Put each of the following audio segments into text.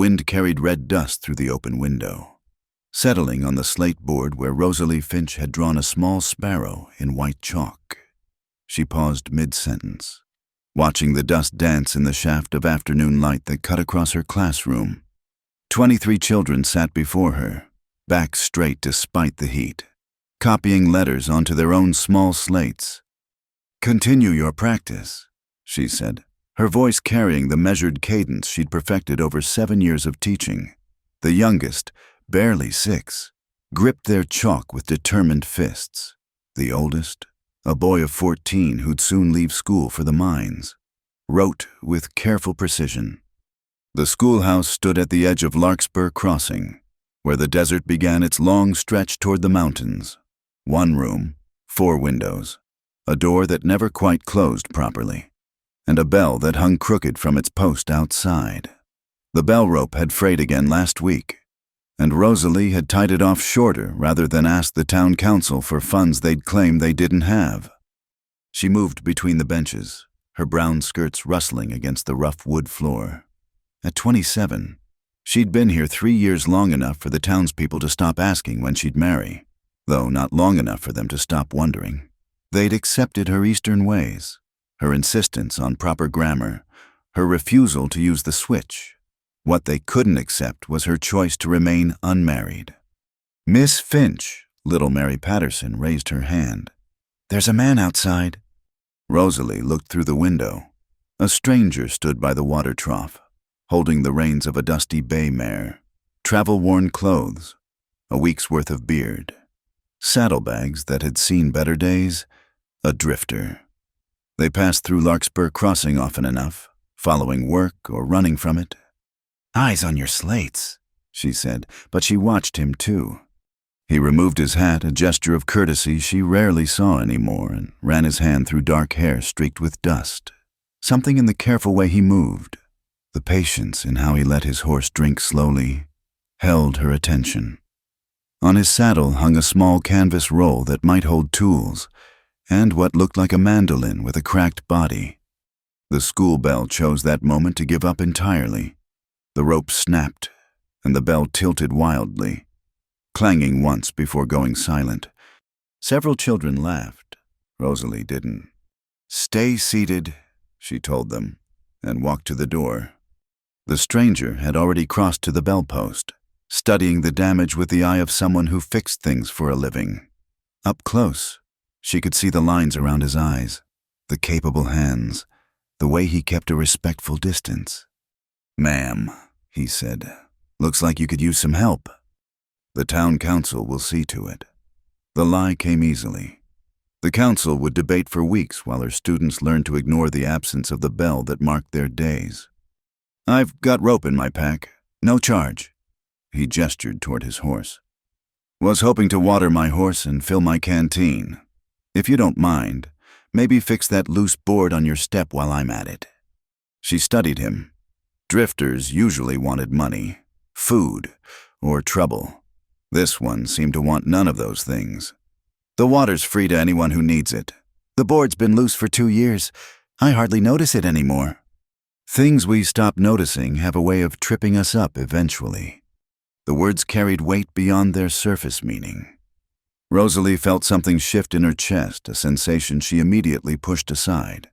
wind carried red dust through the open window, settling on the slate board where Rosalie Finch had drawn a small sparrow in white chalk. She paused mid-sentence, watching the dust dance in the shaft of afternoon light that cut across her classroom. 23 children sat before her, backs straight despite the heat, copying letters onto their own small slates. "Continue your practice," she said, her voice carrying the measured cadence she'd perfected over 7 years of teaching. The youngest, barely 6, gripped their chalk with determined fists. The oldest, a boy of 14 who'd soon leave school for the mines, wrote with careful precision. The schoolhouse stood at the edge of Larkspur Crossing, where the desert began its long stretch toward the mountains. 1 room, 4 windows, a door that never quite closed properly, and a bell that hung crooked from its post outside. The bell rope had frayed again last week, and Rosalie had tied it off shorter rather than ask the town council for funds they'd claimed they didn't have. She moved between the benches, her brown skirts rustling against the rough wood floor. At 27, she'd been here 3 years long enough for the townspeople to stop asking when she'd marry, though not long enough for them to stop wondering. They'd accepted her Eastern ways, her insistence on proper grammar, her refusal to use the switch. What they couldn't accept was her choice to remain unmarried. "Miss Finch," little Mary Patterson raised her hand. "There's a man outside." Rosalie looked through the window. A stranger stood by the water trough, holding the reins of a dusty bay mare, travel-worn clothes, a week's worth of beard, saddlebags that had seen better days, a drifter. They passed through Larkspur Crossing often enough, following work or running from it. "Eyes on your slates," she said, but she watched him too. He removed his hat, a gesture of courtesy she rarely saw anymore, and ran his hand through dark hair streaked with dust. Something in the careful way he moved, the patience in how he let his horse drink slowly, held her attention. On his saddle hung a small canvas roll that might hold tools, and what looked like a mandolin with a cracked body. The school bell chose that moment to give up entirely. The rope snapped, and the bell tilted wildly, clanging once before going silent. Several children laughed. Rosalie didn't. "Stay seated," she told them, and walked to the door. The stranger had already crossed to the bell post, studying the damage with the eye of someone who fixed things for a living. Up close, she could see the lines around his eyes, the capable hands, the way he kept a respectful distance. "Ma'am," he said, "looks like you could use some help. The town council will see to it." The lie came easily. The council would debate for weeks while her students learned to ignore the absence of the bell that marked their days. "I've got rope in my pack. No charge." He gestured toward his horse. "Was hoping to water my horse and fill my canteen. If you don't mind, maybe fix that loose board on your step while I'm at it." She studied him. Drifters usually wanted money, food, or trouble. This one seemed to want none of those things. "The water's free to anyone who needs it. The board's been loose for 2 years. I hardly notice it anymore." Things we stop noticing have a way of tripping us up eventually. The words carried weight beyond their surface meaning. Rosalie felt something shift in her chest, a sensation she immediately pushed aside.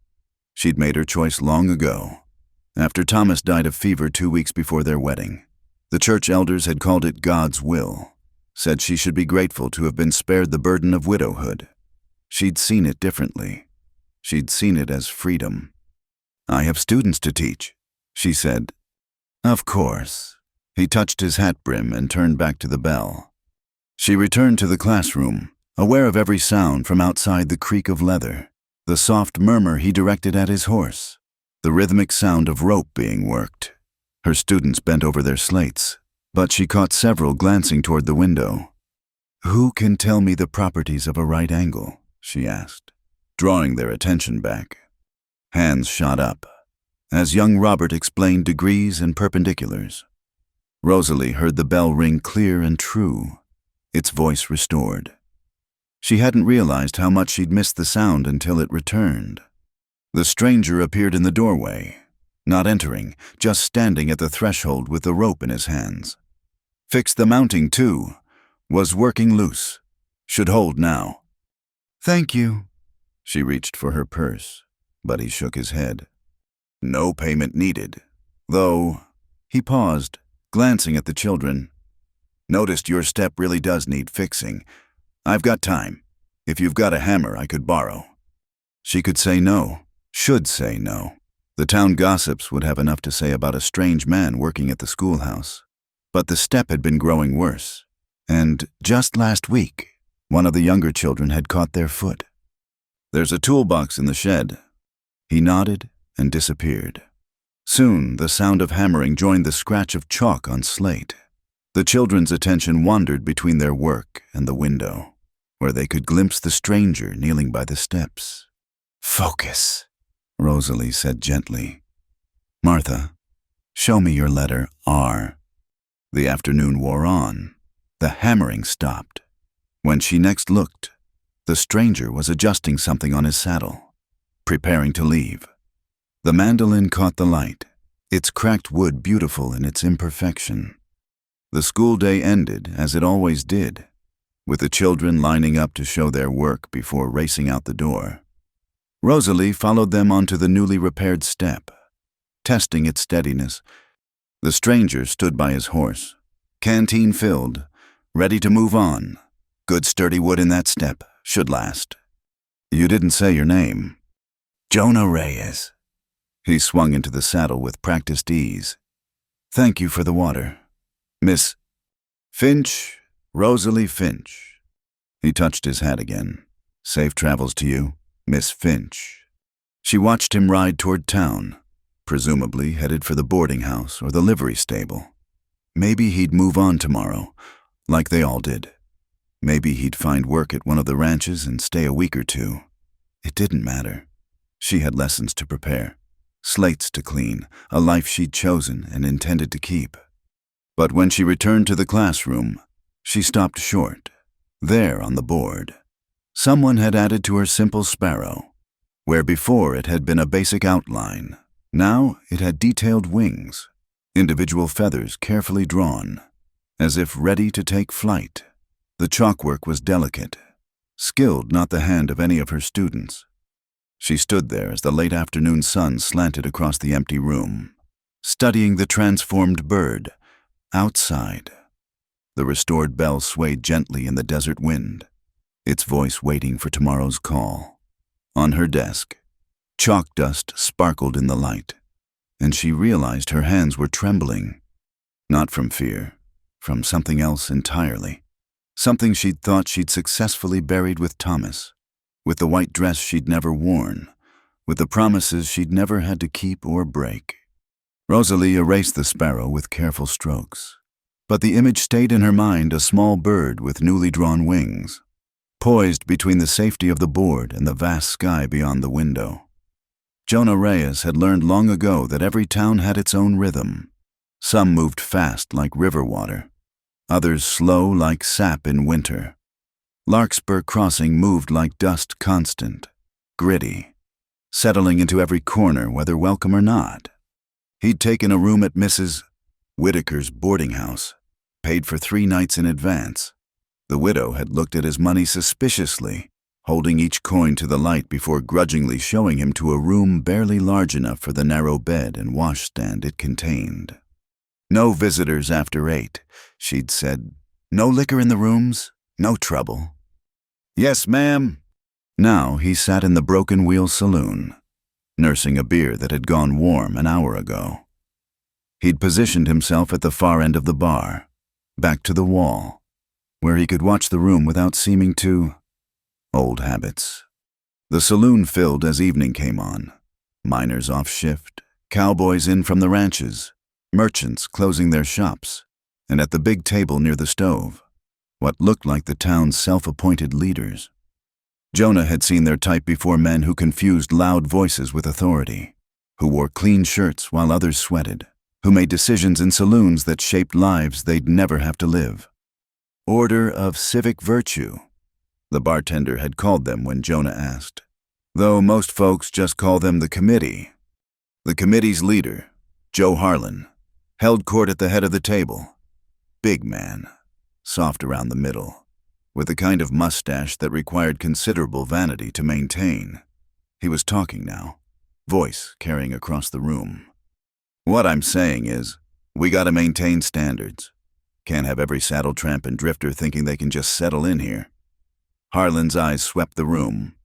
She'd made her choice long ago. After Thomas died of fever 2 weeks before their wedding, the church elders had called it God's will, said she should be grateful to have been spared the burden of widowhood. She'd seen it differently. She'd seen it as freedom. "I have students to teach," she said. "Of course." He touched his hat brim and turned back to the bell. She returned to the classroom, aware of every sound from outside the creak of leather, the soft murmur he directed at his horse, the rhythmic sound of rope being worked. Her students bent over their slates, but she caught several glancing toward the window. "Who can tell me the properties of a right angle?" she asked, drawing their attention back. Hands shot up, as young Robert explained degrees and perpendiculars. Rosalie heard the bell ring clear and true, its voice restored. She hadn't realized how much she'd missed the sound until it returned. The stranger appeared in the doorway, not entering, just standing at the threshold with the rope in his hands. Fixed the mounting, too. Was working loose. Should hold now. "Thank you." She reached for her purse, but he shook his head. "No payment needed. Though," he paused, glancing at the children. "Noticed your step really does need fixing. I've got time. If you've got a hammer I could borrow." She could say no, should say no. The town gossips would have enough to say about a strange man working at the schoolhouse. But the step had been growing worse, and just last week, one of the younger children had caught their foot. "There's a toolbox in the shed." He nodded and disappeared. Soon, the sound of hammering joined the scratch of chalk on slate. The children's attention wandered between their work and the window, where they could glimpse the stranger kneeling by the steps. "Focus," Rosalie said gently. "Martha, show me your letter R." The afternoon wore on. The hammering stopped. When she next looked, the stranger was adjusting something on his saddle, preparing to leave. The mandolin caught the light, its cracked wood beautiful in its imperfection. The school day ended, as it always did, with the children lining up to show their work before racing out the door. Rosalie followed them onto the newly repaired step, testing its steadiness. The stranger stood by his horse, canteen filled, ready to move on. Good sturdy wood in that step, should last. "You didn't say your name." "Jonah Reyes." He swung into the saddle with practiced ease. "Thank you for the water. Miss Finch, Rosalie Finch." He touched his hat again. "Safe travels to you, Miss Finch." She watched him ride toward town, presumably headed for the boarding house or the livery stable. Maybe he'd move on tomorrow, like they all did. Maybe he'd find work at one of the ranches and stay a week or two. It didn't matter. She had lessons to prepare, slates to clean, a life she'd chosen and intended to keep. But when she returned to the classroom, she stopped short. There on the board, someone had added to her simple sparrow. Where before it had been a basic outline, now it had detailed wings, individual feathers carefully drawn, as if ready to take flight. The chalkwork was delicate, skilled not the hand of any of her students. She stood there as the late afternoon sun slanted across the empty room, studying the transformed bird. Outside, the restored bell swayed gently in the desert wind, its voice waiting for tomorrow's call. On her desk, chalk dust sparkled in the light, and she realized her hands were trembling. Not from fear, from something else entirely. Something she'd thought she'd successfully buried with Thomas, with the white dress she'd never worn, with the promises she'd never had to keep or break. Rosalie erased the sparrow with careful strokes, but the image stayed in her mind, a small bird with newly drawn wings, poised between the safety of the board and the vast sky beyond the window. Jonah Reyes had learned long ago that every town had its own rhythm. Some moved fast like river water, others slow like sap in winter. Larkspur Crossing moved like dust constant, gritty, settling into every corner whether welcome or not. He'd taken a room at Mrs. Whitaker's boarding house, paid for 3 nights in advance. The widow had looked at his money suspiciously, holding each coin to the light before grudgingly showing him to a room barely large enough for the narrow bed and washstand it contained. "No visitors after 8, she'd said. "No liquor in the rooms, no trouble." "Yes, ma'am." Now he sat in the Broken Wheel Saloon, nursing a beer that had gone warm an hour ago. He'd positioned himself at the far end of the bar, back to the wall, where he could watch the room without seeming to... Old habits. The saloon filled as evening came on. Miners off shift, cowboys in from the ranches, merchants closing their shops, and at the big table near the stove, what looked like the town's self-appointed leaders. Jonah had seen their type before, men who confused loud voices with authority, who wore clean shirts while others sweated, who made decisions in saloons that shaped lives they'd never have to live. Order of civic virtue, the bartender had called them when Jonah asked, though most folks just call them the committee. The committee's leader, Joe Harlan, held court at the head of the table. Big man, soft around the middle, with the kind of mustache that required considerable vanity to maintain. He was talking now, voice carrying across the room. What I'm saying is, we gotta maintain standards. Can't have every saddle tramp and drifter thinking they can just settle in here. Harlan's eyes swept the room,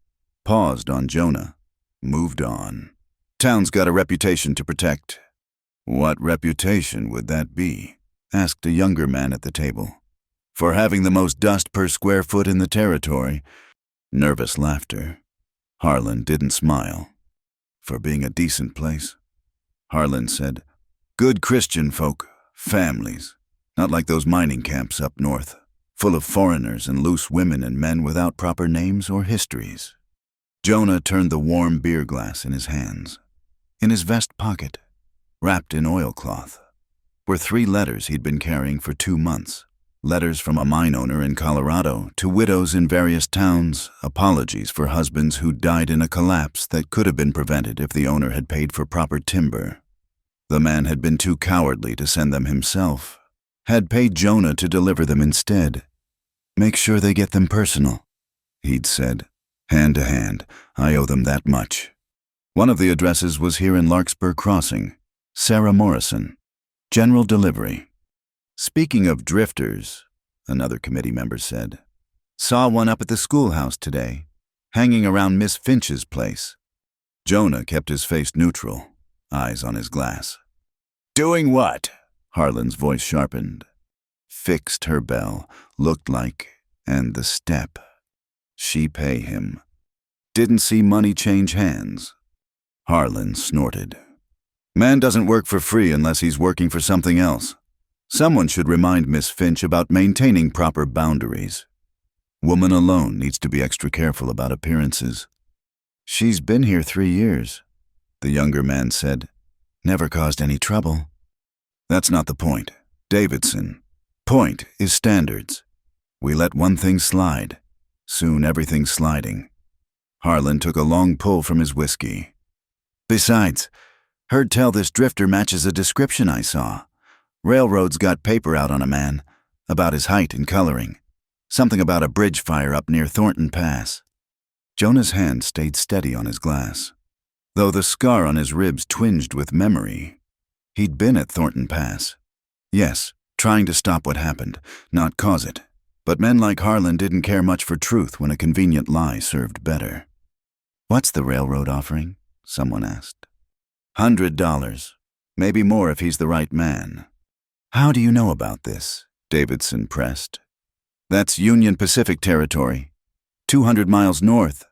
paused on Jonah, moved on. Town's got a reputation to protect. What reputation would that be? Asked a younger man at the table. For having the most dust per square foot in the territory. Nervous laughter. Harlan didn't smile. For being a decent place. Harlan said, good Christian folk, families. Not like those mining camps up north, full of foreigners and loose women and men without proper names or histories. Jonah turned the warm beer glass in his hands. In his vest pocket, wrapped in oilcloth, were 3 letters he'd been carrying for 2 months. Letters from a mine owner in Colorado to widows in various towns, apologies for husbands who died in a collapse that could have been prevented if the owner had paid for proper timber. The man had been too cowardly to send them himself, had paid Jonah to deliver them instead. Make sure they get them personal, he'd said. Hand to hand, I owe them that much. One of the addresses was here in Larkspur Crossing. Sarah Morrison. General delivery. Speaking of drifters, another committee member said, saw one up at the schoolhouse today, hanging around Miss Finch's place. Jonah kept his face neutral, eyes on his glass. Doing what? Harlan's voice sharpened. Fixed her bell, looked like, and the step. She pay him. Didn't see money change hands. Harlan snorted. Man doesn't work for free unless he's working for something else. Someone should remind Miss Finch about maintaining proper boundaries. Woman alone needs to be extra careful about appearances. She's been here 3 years, the younger man said. Never caused any trouble. That's not the point, Davidson. Point is standards. We let one thing slide. Soon everything's sliding. Harlan took a long pull from his whiskey. Besides, heard tell this drifter matches a description I saw. Railroad's got paper out on a man, about his height and coloring. Something about a bridge fire up near Thornton Pass. Jonah's hand stayed steady on his glass. Though the scar on his ribs twinged with memory, he'd been at Thornton Pass. Yes, trying to stop what happened, not cause it. But men like Harlan didn't care much for truth when a convenient lie served better. What's the railroad offering? Someone asked. $100. Maybe more if he's the right man. How do you know about this? Davidson pressed. That's Union Pacific territory, 200 miles north.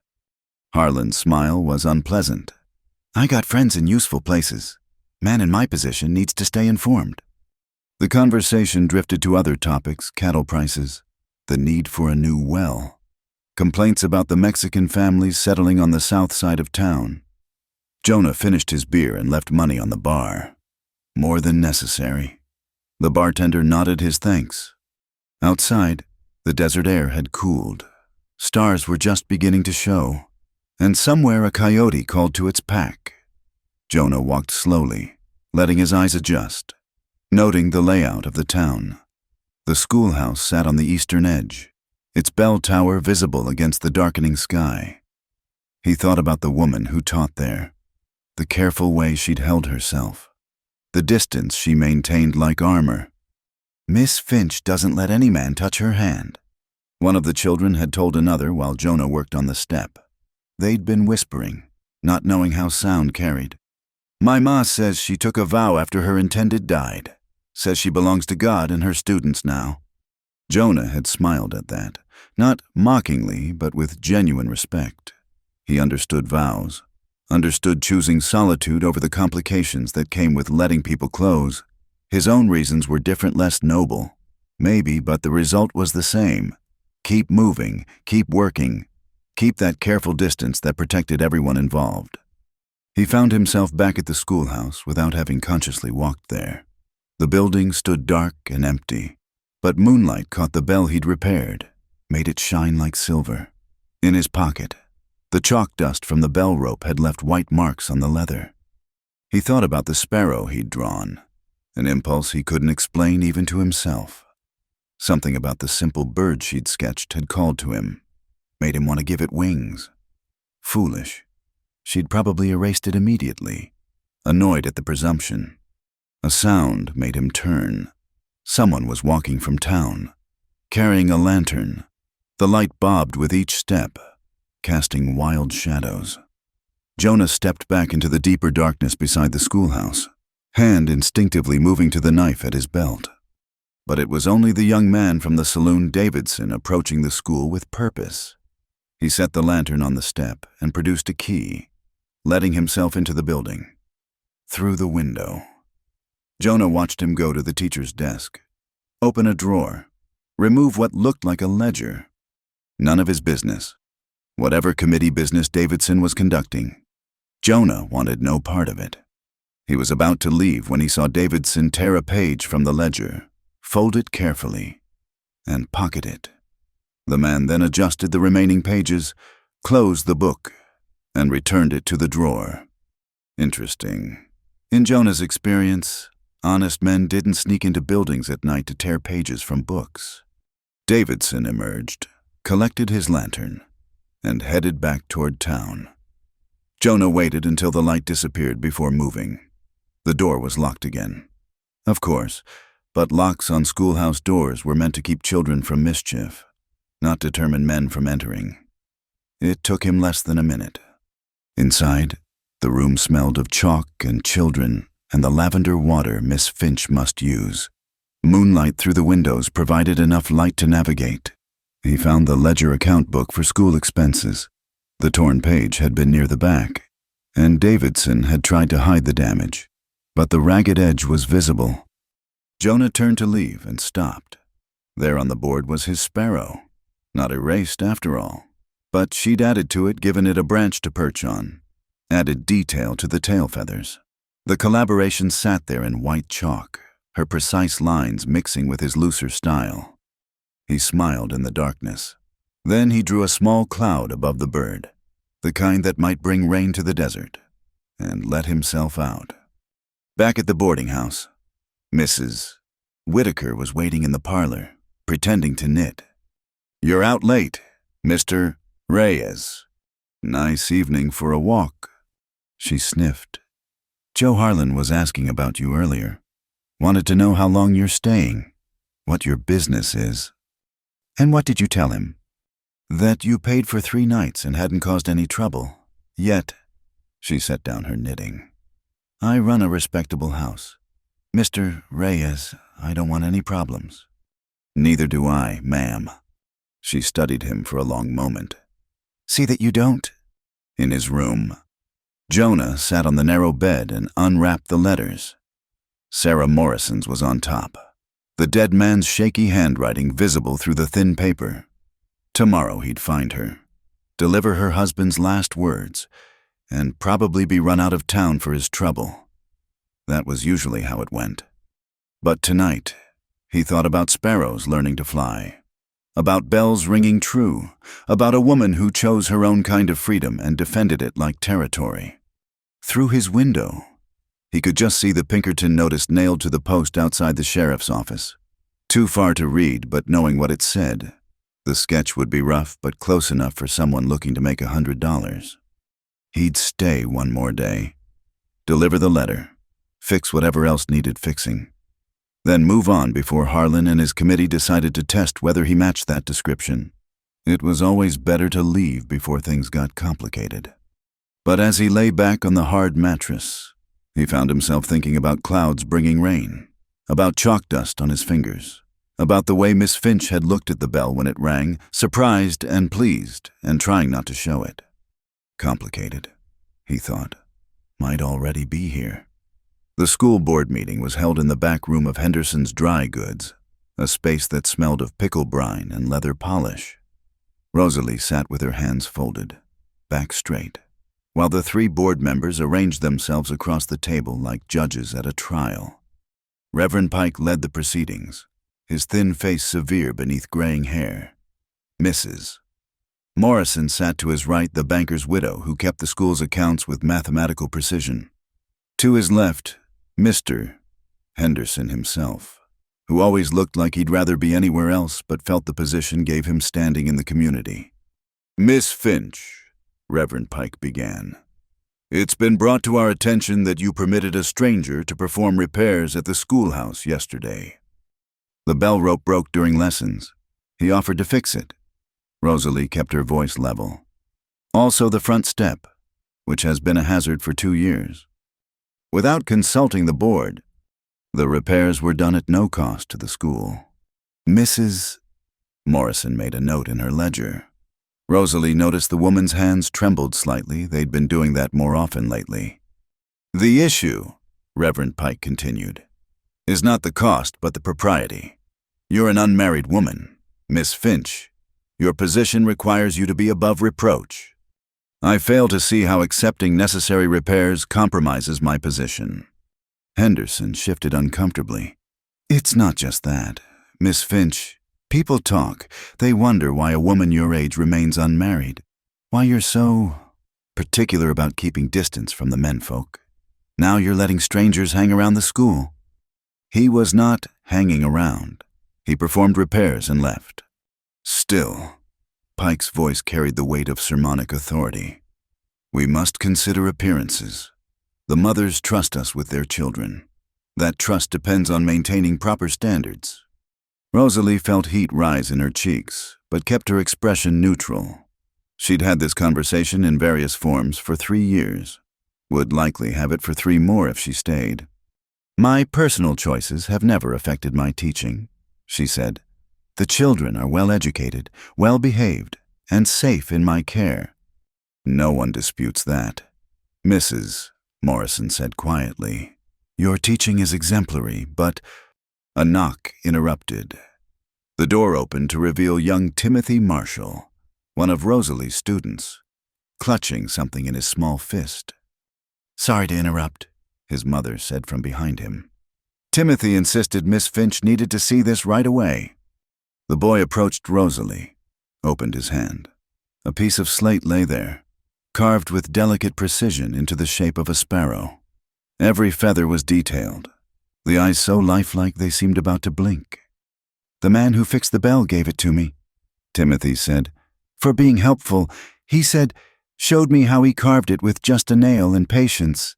Harlan's smile was unpleasant. I got friends in useful places. Man in my position needs to stay informed. The conversation drifted to other topics, cattle prices, the need for a new well, complaints about the Mexican families settling on the south side of town. Jonah finished his beer and left money on the bar. More than necessary. The bartender nodded his thanks. Outside, the desert air had cooled. Stars were just beginning to show, and somewhere a coyote called to its pack. Jonah walked slowly, letting his eyes adjust, noting the layout of the town. The schoolhouse sat on the eastern edge, its bell tower visible against the darkening sky. He thought about the woman who taught there, the careful way she'd held herself, the distance she maintained like armor. Miss Finch doesn't let any man touch her hand, one of the children had told another while Jonah worked on the step. They'd been whispering, not knowing how sound carried. My ma says she took a vow after her intended died. Says she belongs to God and her students now. Jonah had smiled at that, not mockingly, but with genuine respect. He understood vows, understood choosing solitude over the complications that came with letting people close. His own reasons were different, less noble. Maybe, but the result was the same. Keep moving, keep working, keep that careful distance that protected everyone involved. He found himself back at the schoolhouse without having consciously walked there. The building stood dark and empty, but moonlight caught the bell he'd repaired, made it shine like silver. In his pocket, the chalk dust from the bell rope had left white marks on the leather. He thought about the sparrow he'd drawn, an impulse he couldn't explain even to himself. Something about the simple bird she'd sketched had called to him, made him want to give it wings. Foolish. She'd probably erased it immediately, annoyed at the presumption. A sound made him turn. Someone was walking from town, carrying a lantern. The light bobbed with each step, casting wild shadows. Jonah stepped back into the deeper darkness beside the schoolhouse, hand instinctively moving to the knife at his belt. But it was only the young man from the saloon, Davidson, approaching the school with purpose. He set the lantern on the step and produced a key, letting himself into the building. Through the window. Jonah watched him go to the teacher's desk, open a drawer, remove what looked like a ledger. None of his business. Whatever committee business Davidson was conducting, Jonah wanted no part of it. He was about to leave when he saw Davidson tear a page from the ledger, fold it carefully, and pocket it. The man then adjusted the remaining pages, closed the book, and returned it to the drawer. Interesting. In Jonah's experience, honest men didn't sneak into buildings at night to tear pages from books. Davidson emerged, collected his lantern, and headed back toward town. Jonah waited until the light disappeared before moving. The door was locked again. Of course, but locks on schoolhouse doors were meant to keep children from mischief, not determine men from entering. It took him less than a minute. Inside, the room smelled of chalk and children and the lavender water Miss Finch must use. Moonlight through the windows provided enough light to navigate. He found the ledger account book for school expenses. The torn page had been near the back, and Davidson had tried to hide the damage, but the ragged edge was visible. Jonah turned to leave and stopped. There on the board was his sparrow, not erased after all, but she'd added to it, given it a branch to perch on, added detail to the tail feathers. The collaboration sat there in white chalk, her precise lines mixing with his looser style. He smiled in the darkness. Then he drew a small cloud above the bird, the kind that might bring rain to the desert, and let himself out. Back at the boarding house, Mrs. Whitaker was waiting in the parlor, pretending to knit. "You're out late, Mr. Reyes. Nice evening for a walk." She sniffed. "Joe Harlan was asking about you earlier. Wanted to know how long you're staying, what your business is." "And what did you tell him?" "That you paid for 3 nights and hadn't caused any trouble. Yet." She set down her knitting. "I run a respectable house. Mr. Reyes, I don't want any problems." "Neither do I, ma'am." She studied him for a long moment. "See that you don't?" In his room, Jonah sat on the narrow bed and unwrapped the letters. Sarah Morrison's was on top, the dead man's shaky handwriting visible through the thin paper. Tomorrow he'd find her, deliver her husband's last words, and probably be run out of town for his trouble. That was usually how it went. But tonight, he thought about sparrows learning to fly, about bells ringing true, about a woman who chose her own kind of freedom and defended it like territory. Through his window, he could just see the Pinkerton notice nailed to the post outside the sheriff's office. Too far to read, but knowing what it said, the sketch would be rough but close enough for someone looking to make $100. He'd stay one more day, deliver the letter, fix whatever else needed fixing, then move on before Harlan and his committee decided to test whether he matched that description. It was always better to leave before things got complicated. But as he lay back on the hard mattress, he found himself thinking about clouds bringing rain, about chalk dust on his fingers, about the way Miss Finch had looked at the bell when it rang, surprised and pleased, and trying not to show it. Complicated, he thought, might already be here. The school board meeting was held in the back room of Henderson's Dry Goods, a space that smelled of pickle brine and leather polish. Rosalie sat with her hands folded, back straight, while the 3 board members arranged themselves across the table like judges at a trial. Reverend Pike led the proceedings, his thin face severe beneath graying hair. Mrs. Morrison sat to his right, the banker's widow who kept the school's accounts with mathematical precision. To his left, Mr. Henderson himself, who always looked like he'd rather be anywhere else but felt the position gave him standing in the community. "Miss Finch," Reverend Pike began, "it's been brought to our attention that you permitted a stranger to perform repairs at the schoolhouse yesterday. The bell rope broke during lessons. He offered to fix it." Rosalie kept her voice level. "Also the front step, which has been a hazard for 2 years. Without consulting the board, the repairs were done at no cost to the school. Mrs. Morrison made a note in her ledger. Rosalie noticed the woman's hands trembled slightly. They'd been doing that more often lately. "The issue," Reverend Pike continued, "is not the cost but the propriety. You're an unmarried woman, Miss Finch. Your position requires you to be above reproach. I fail to see how accepting necessary repairs compromises my position." Henderson shifted uncomfortably. "It's not just that, Miss Finch. People talk. They wonder why a woman your age remains unmarried. Why you're so particular about keeping distance from the menfolk. Now you're letting strangers hang around the school." He was not hanging around. He performed repairs and left. "Still," Pike's voice carried the weight of sermonic authority, "we must consider appearances. The mothers trust us with their children. That trust depends on maintaining proper standards." Rosalie felt heat rise in her cheeks, but kept her expression neutral. She'd had this conversation in various forms for 3 years. Would likely have it for 3 more if she stayed. "My personal choices have never affected my teaching," she said. "The children are well educated, well behaved, and safe in my care." "No one disputes that," Mrs. Morrison said quietly. "Your teaching is exemplary, but—" A knock interrupted. The door opened to reveal young Timothy Marshall, one of Rosalie's students, clutching something in his small fist. "Sorry to interrupt," his mother said from behind him. Timothy insisted Miss Finch needed to see this right away. The boy approached Rosalie, opened his hand. A piece of slate lay there, carved with delicate precision into the shape of a sparrow. Every feather was detailed, the eyes so lifelike they seemed about to blink. "The man who fixed the bell gave it to me," Timothy said. "For being helpful, he said, showed me how he carved it with just a nail and patience.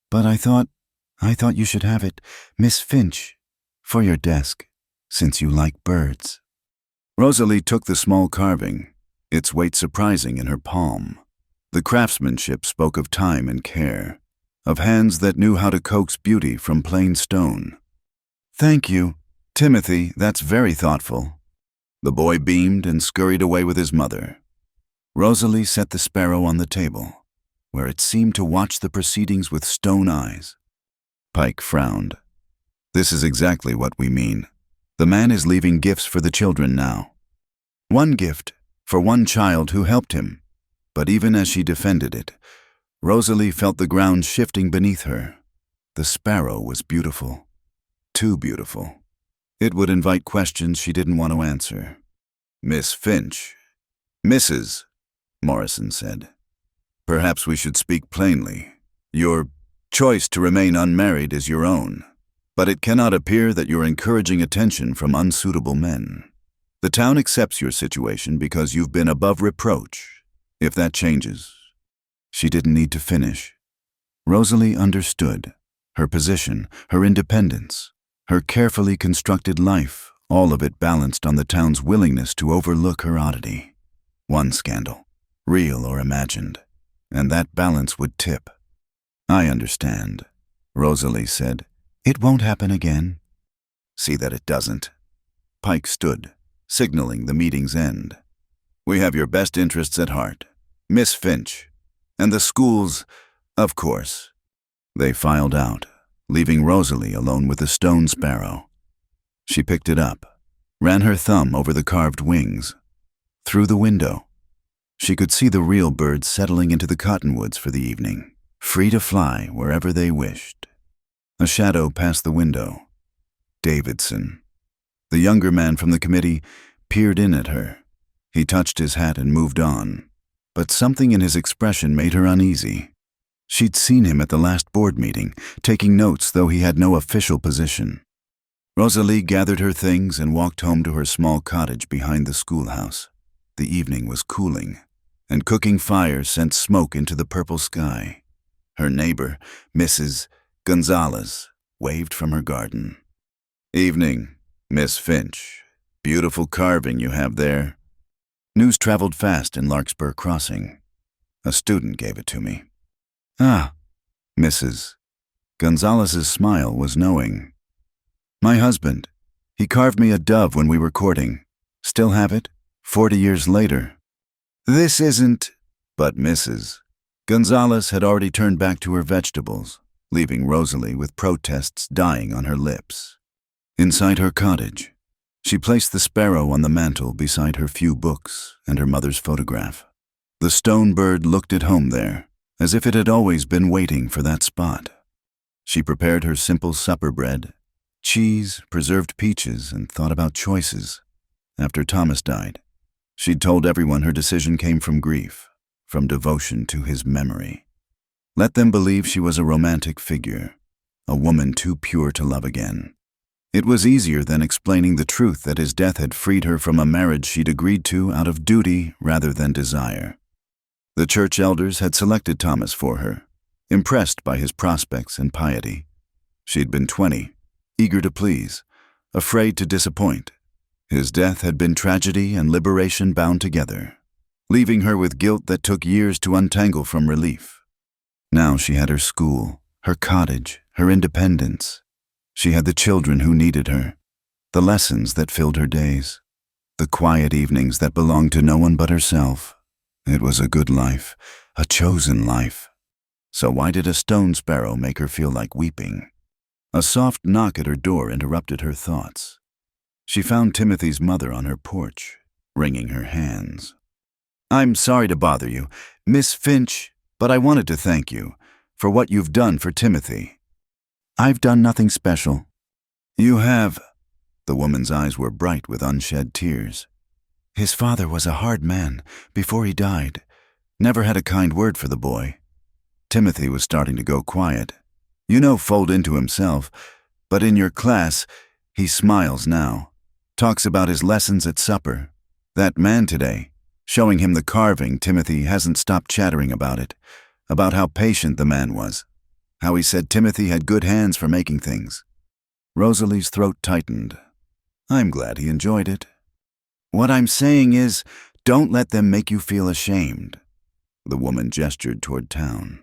But I thought you should have it, Miss Finch, for your desk, since you like birds." Rosalie took the small carving, its weight surprising in her palm. The craftsmanship spoke of time and care, of hands that knew how to coax beauty from plain stone. "Thank you, Timothy, that's very thoughtful." The boy beamed and scurried away with his mother. Rosalie set the sparrow on the table, where it seemed to watch the proceedings with stone eyes. Pike frowned. "This is exactly what we mean. The man is leaving gifts for the children now. 1 gift for 1 child who helped him." But even as she defended it, Rosalie felt the ground shifting beneath her. The sparrow was beautiful. Too beautiful. It would invite questions she didn't want to answer. "Miss Finch," Mrs. Morrison said, "perhaps we should speak plainly. Your choice to remain unmarried is your own, but it cannot appear that you're encouraging attention from unsuitable men. The town accepts your situation because you've been above reproach. If that changes—" She didn't need to finish. Rosalie understood. Her position, her independence, her carefully constructed life, all of it balanced on the town's willingness to overlook her oddity. 1 scandal, real or imagined, and that balance would tip. "I understand," Rosalie said. "It won't happen again." "See that it doesn't." Pike stood, signaling the meeting's end. "We have your best interests at heart, Miss Finch. And the schools, of course." They filed out, leaving Rosalie alone with the stone sparrow. She picked it up, ran her thumb over the carved wings. Through the window, she could see the real birds settling into the cottonwoods for the evening, free to fly wherever they wished. A shadow passed the window. Davidson. The younger man from the committee peered in at her. He touched his hat and moved on, but something in his expression made her uneasy. She'd seen him at the last board meeting, taking notes though he had no official position. Rosalie gathered her things and walked home to her small cottage behind the schoolhouse. The evening was cooling, and cooking fires sent smoke into the purple sky. Her neighbor, Mrs. Gonzalez, waved from her garden. "Evening, Miss Finch. Beautiful carving you have there." News traveled fast in Larkspur Crossing. A student gave it to me. "Ah, Mrs." Gonzalez's smile was knowing. "My husband. He carved me a dove when we were courting. Still have it, 40 years later." "This isn't—" But Mrs. Gonzalez had already turned back to her vegetables, leaving Rosalie with protests dying on her lips. Inside her cottage, she placed the sparrow on the mantel beside her few books and her mother's photograph. The stone bird looked at home there, as if it had always been waiting for that spot. She prepared her simple supper bread, cheese, preserved peaches, and thought about choices. After Thomas died, she'd told everyone her decision came from grief, from devotion to his memory. Let them believe she was a romantic figure, a woman too pure to love again. It was easier than explaining the truth that his death had freed her from a marriage she'd agreed to out of duty rather than desire. The church elders had selected Thomas for her, impressed by his prospects and piety. She'd been 20, eager to please, afraid to disappoint. His death had been tragedy and liberation bound together, leaving her with guilt that took years to untangle from relief. Now she had her school, her cottage, her independence. She had the children who needed her, the lessons that filled her days, the quiet evenings that belonged to no one but herself. It was a good life, a chosen life. So why did a stone sparrow make her feel like weeping? A soft knock at her door interrupted her thoughts. She found Timothy's mother on her porch, wringing her hands. "I'm sorry to bother you, Miss Finch, but I wanted to thank you for what you've done for Timothy." "I've done nothing special." "You have." The woman's eyes were bright with unshed tears. "His father was a hard man before he died. Never had a kind word for the boy." Timothy was starting to go quiet. Fold into himself, but in your class, he smiles now. Talks about his lessons at supper. That man today, showing him the carving, Timothy hasn't stopped chattering about it, about how patient the man was, how he said Timothy had good hands for making things. Rosalie's throat tightened. "I'm glad he enjoyed it." "What I'm saying is, don't let them make you feel ashamed." The woman gestured toward town,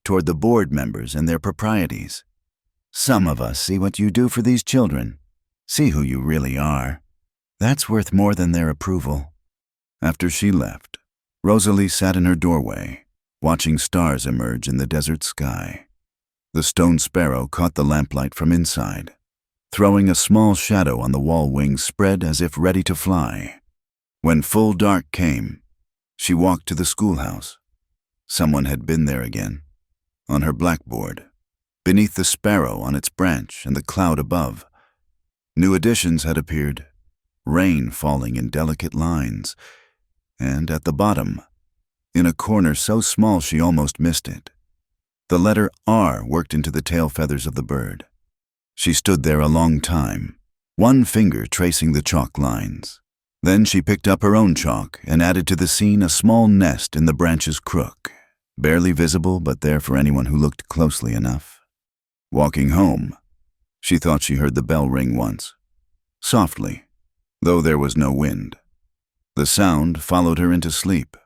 toward the board members and their proprieties. "Some of us see what you do for these children, see who you really are. That's worth more than their approval." After she left, Rosalie sat in her doorway, watching stars emerge in the desert sky. The stone sparrow caught the lamplight from inside, throwing a small shadow on the wall wings spread as if ready to fly. When full dark came, she walked to the schoolhouse. Someone had been there again. On her blackboard, beneath the sparrow on its branch and the cloud above, new additions had appeared, rain falling in delicate lines, and at the bottom, in a corner so small she almost missed it, the letter R worked into the tail feathers of the bird. She stood there a long time, one finger tracing the chalk lines. Then she picked up her own chalk and added to the scene a small nest in the branch's crook, barely visible but there for anyone who looked closely enough. Walking home, she thought she heard the bell ring once, softly, though there was no wind. The sound followed her into sleep,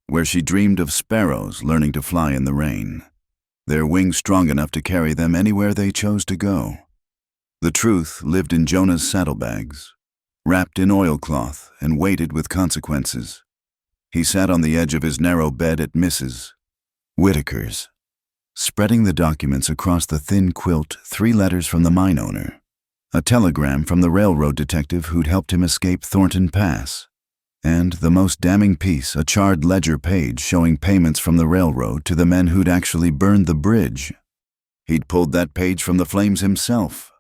where she dreamed of sparrows learning to fly in the rain, their wings strong enough to carry them anywhere they chose to go. The truth lived in Jonah's saddlebags, wrapped in oilcloth and weighted with consequences. He sat on the edge of his narrow bed at Mrs. Whitaker's, spreading the documents across the thin quilt 3 letters from the mine owner, a telegram from the railroad detective who'd helped him escape Thornton Pass, and the most damning piece, a charred ledger page showing payments from the railroad to the men who'd actually burned the bridge. He'd pulled that page from the flames himself,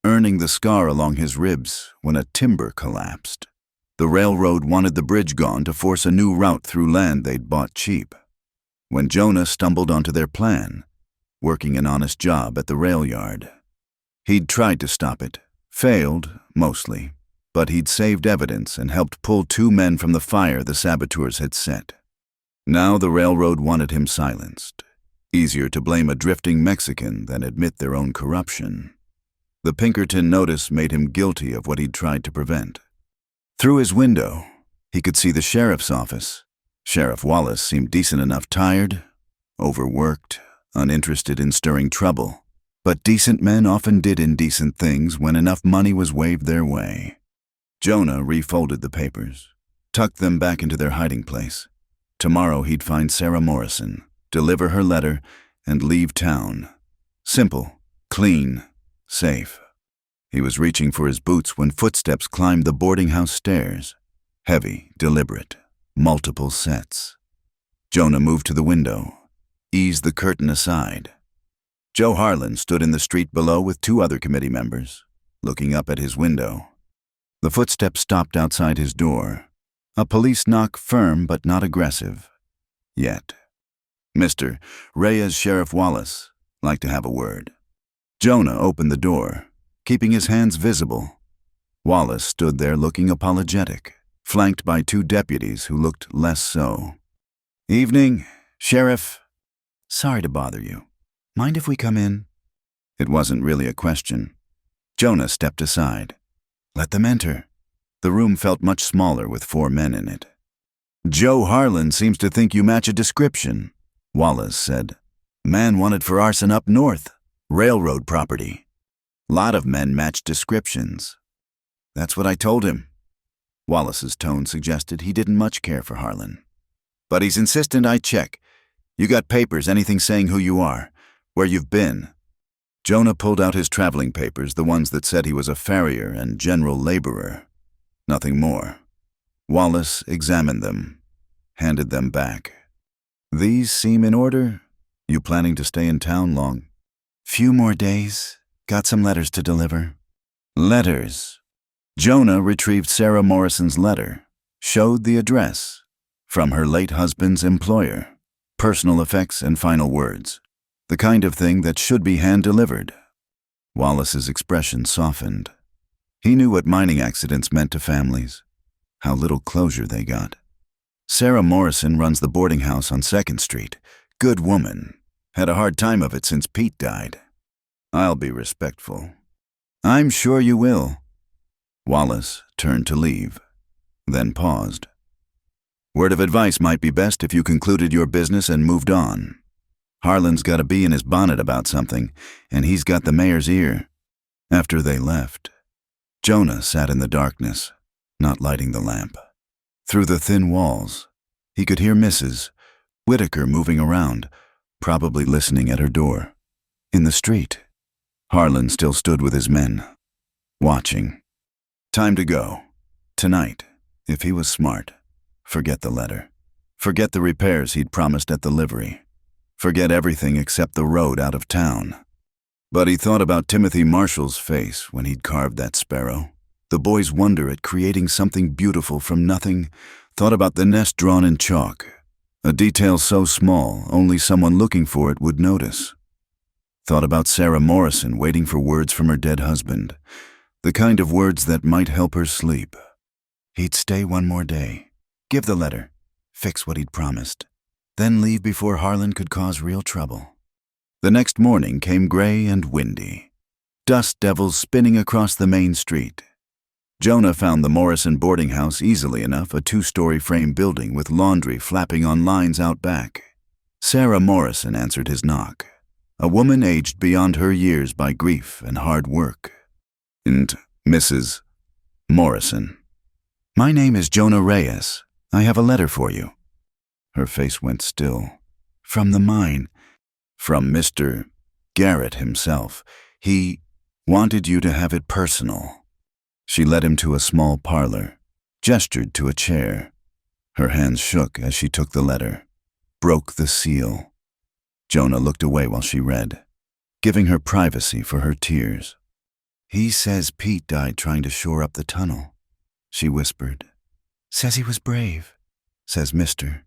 earning the scar along his ribs when a timber collapsed. The railroad wanted the bridge gone to force a new route through land they'd bought cheap. when Jonah stumbled onto their plan, working an honest job at the rail yard. He'd tried to stop it, failed, mostly, but he'd saved evidence and helped pull 2 men from the fire the saboteurs had set. Now the railroad wanted him silenced. Easier to blame a drifting Mexican than admit their own corruption. The Pinkerton notice made him guilty of what he'd tried to prevent. Through his window, he could see the sheriff's office. Sheriff Wallace seemed decent enough, tired, overworked, uninterested in stirring trouble. But decent men often did indecent things when enough money was waved their way. Jonah refolded the papers, tucked them back into their hiding place. Tomorrow he'd find Sarah Morrison, deliver her letter, and leave town. Simple, clean, safe. He was reaching for his boots when footsteps climbed the boarding house stairs. Heavy, deliberate, multiple sets. Jonah moved to the window, eased the curtain aside. Joe Harlan stood in the street below with 2 other committee members, looking up at his window. The footsteps stopped outside his door. A police knock, firm but not aggressive. Yet. "Mr. Reyes, Sheriff Wallace, like to have a word." Jonah opened the door, keeping his hands visible. Wallace stood there looking apologetic, flanked by 2 deputies who looked less so. "Evening, Sheriff. Sorry to bother you. Mind if we come in?" It wasn't really a question. Jonah stepped aside. "Let them enter." The room felt much smaller with 4 men in it. "Joe Harlan seems to think you match a description," Wallace said. "Man wanted for arson up north, railroad property. Lot of men match descriptions." "That's what I told him." Wallace's tone suggested he didn't much care for Harlan. "But he's insistent I check. You got papers, anything saying who you are, where you've been?" Jonah pulled out his traveling papers, the ones that said he was a farrier and general laborer. Nothing more. Wallace examined them, handed them back. "These seem in order. You planning to stay in town long?" "Few more days. Got some letters to deliver." Letters. Jonah retrieved Sarah Morrison's letter, showed the address. From her late husband's employer. Personal effects and final words. The kind of thing that should be hand-delivered. Wallace's expression softened. He knew what mining accidents meant to families, how little closure they got. Sarah Morrison runs the boarding house on 2nd Street. Good woman. Had a hard time of it since Pete died. I'll be respectful. I'm sure you will. Wallace turned to leave, then paused. Word of advice might be best if you concluded your business and moved on. Harlan's got a bee in his bonnet about something, and he's got the mayor's ear. After they left, Jonah sat in the darkness, not lighting the lamp. Through the thin walls, he could hear Mrs. Whitaker moving around, probably listening at her door. In the street, Harlan still stood with his men, watching. Time to go. Tonight, if he was smart. Forget the letter. Forget the repairs he'd promised at the livery. Forget everything except the road out of town. But he thought about Timothy Marshall's face when he'd carved that sparrow. The boy's wonder at creating something beautiful from nothing. Thought about the nest drawn in chalk. A detail so small, only someone looking for it would notice. Thought about Sarah Morrison waiting for words from her dead husband. The kind of words that might help her sleep. He'd stay one more day. Give the letter. Fix what he'd promised. Then leave before Harlan could cause real trouble. The next morning came gray and windy. Dust devils spinning across the main street. Jonah found the Morrison boarding house easily enough, a 2-story frame building with laundry flapping on lines out back. Sarah Morrison answered his knock, a woman aged beyond her years by grief and hard work. And Mrs. Morrison. My name is Jonah Reyes. I have a letter for you. Her face went still. From the mine. From Mr. Garrett himself. He wanted you to have it personal. She led him to a small parlor, gestured to a chair. Her hands shook as she took the letter, broke the seal. Jonah looked away while she read, giving her privacy for her tears. He says Pete died trying to shore up the tunnel, she whispered. Says he was brave, says Mr.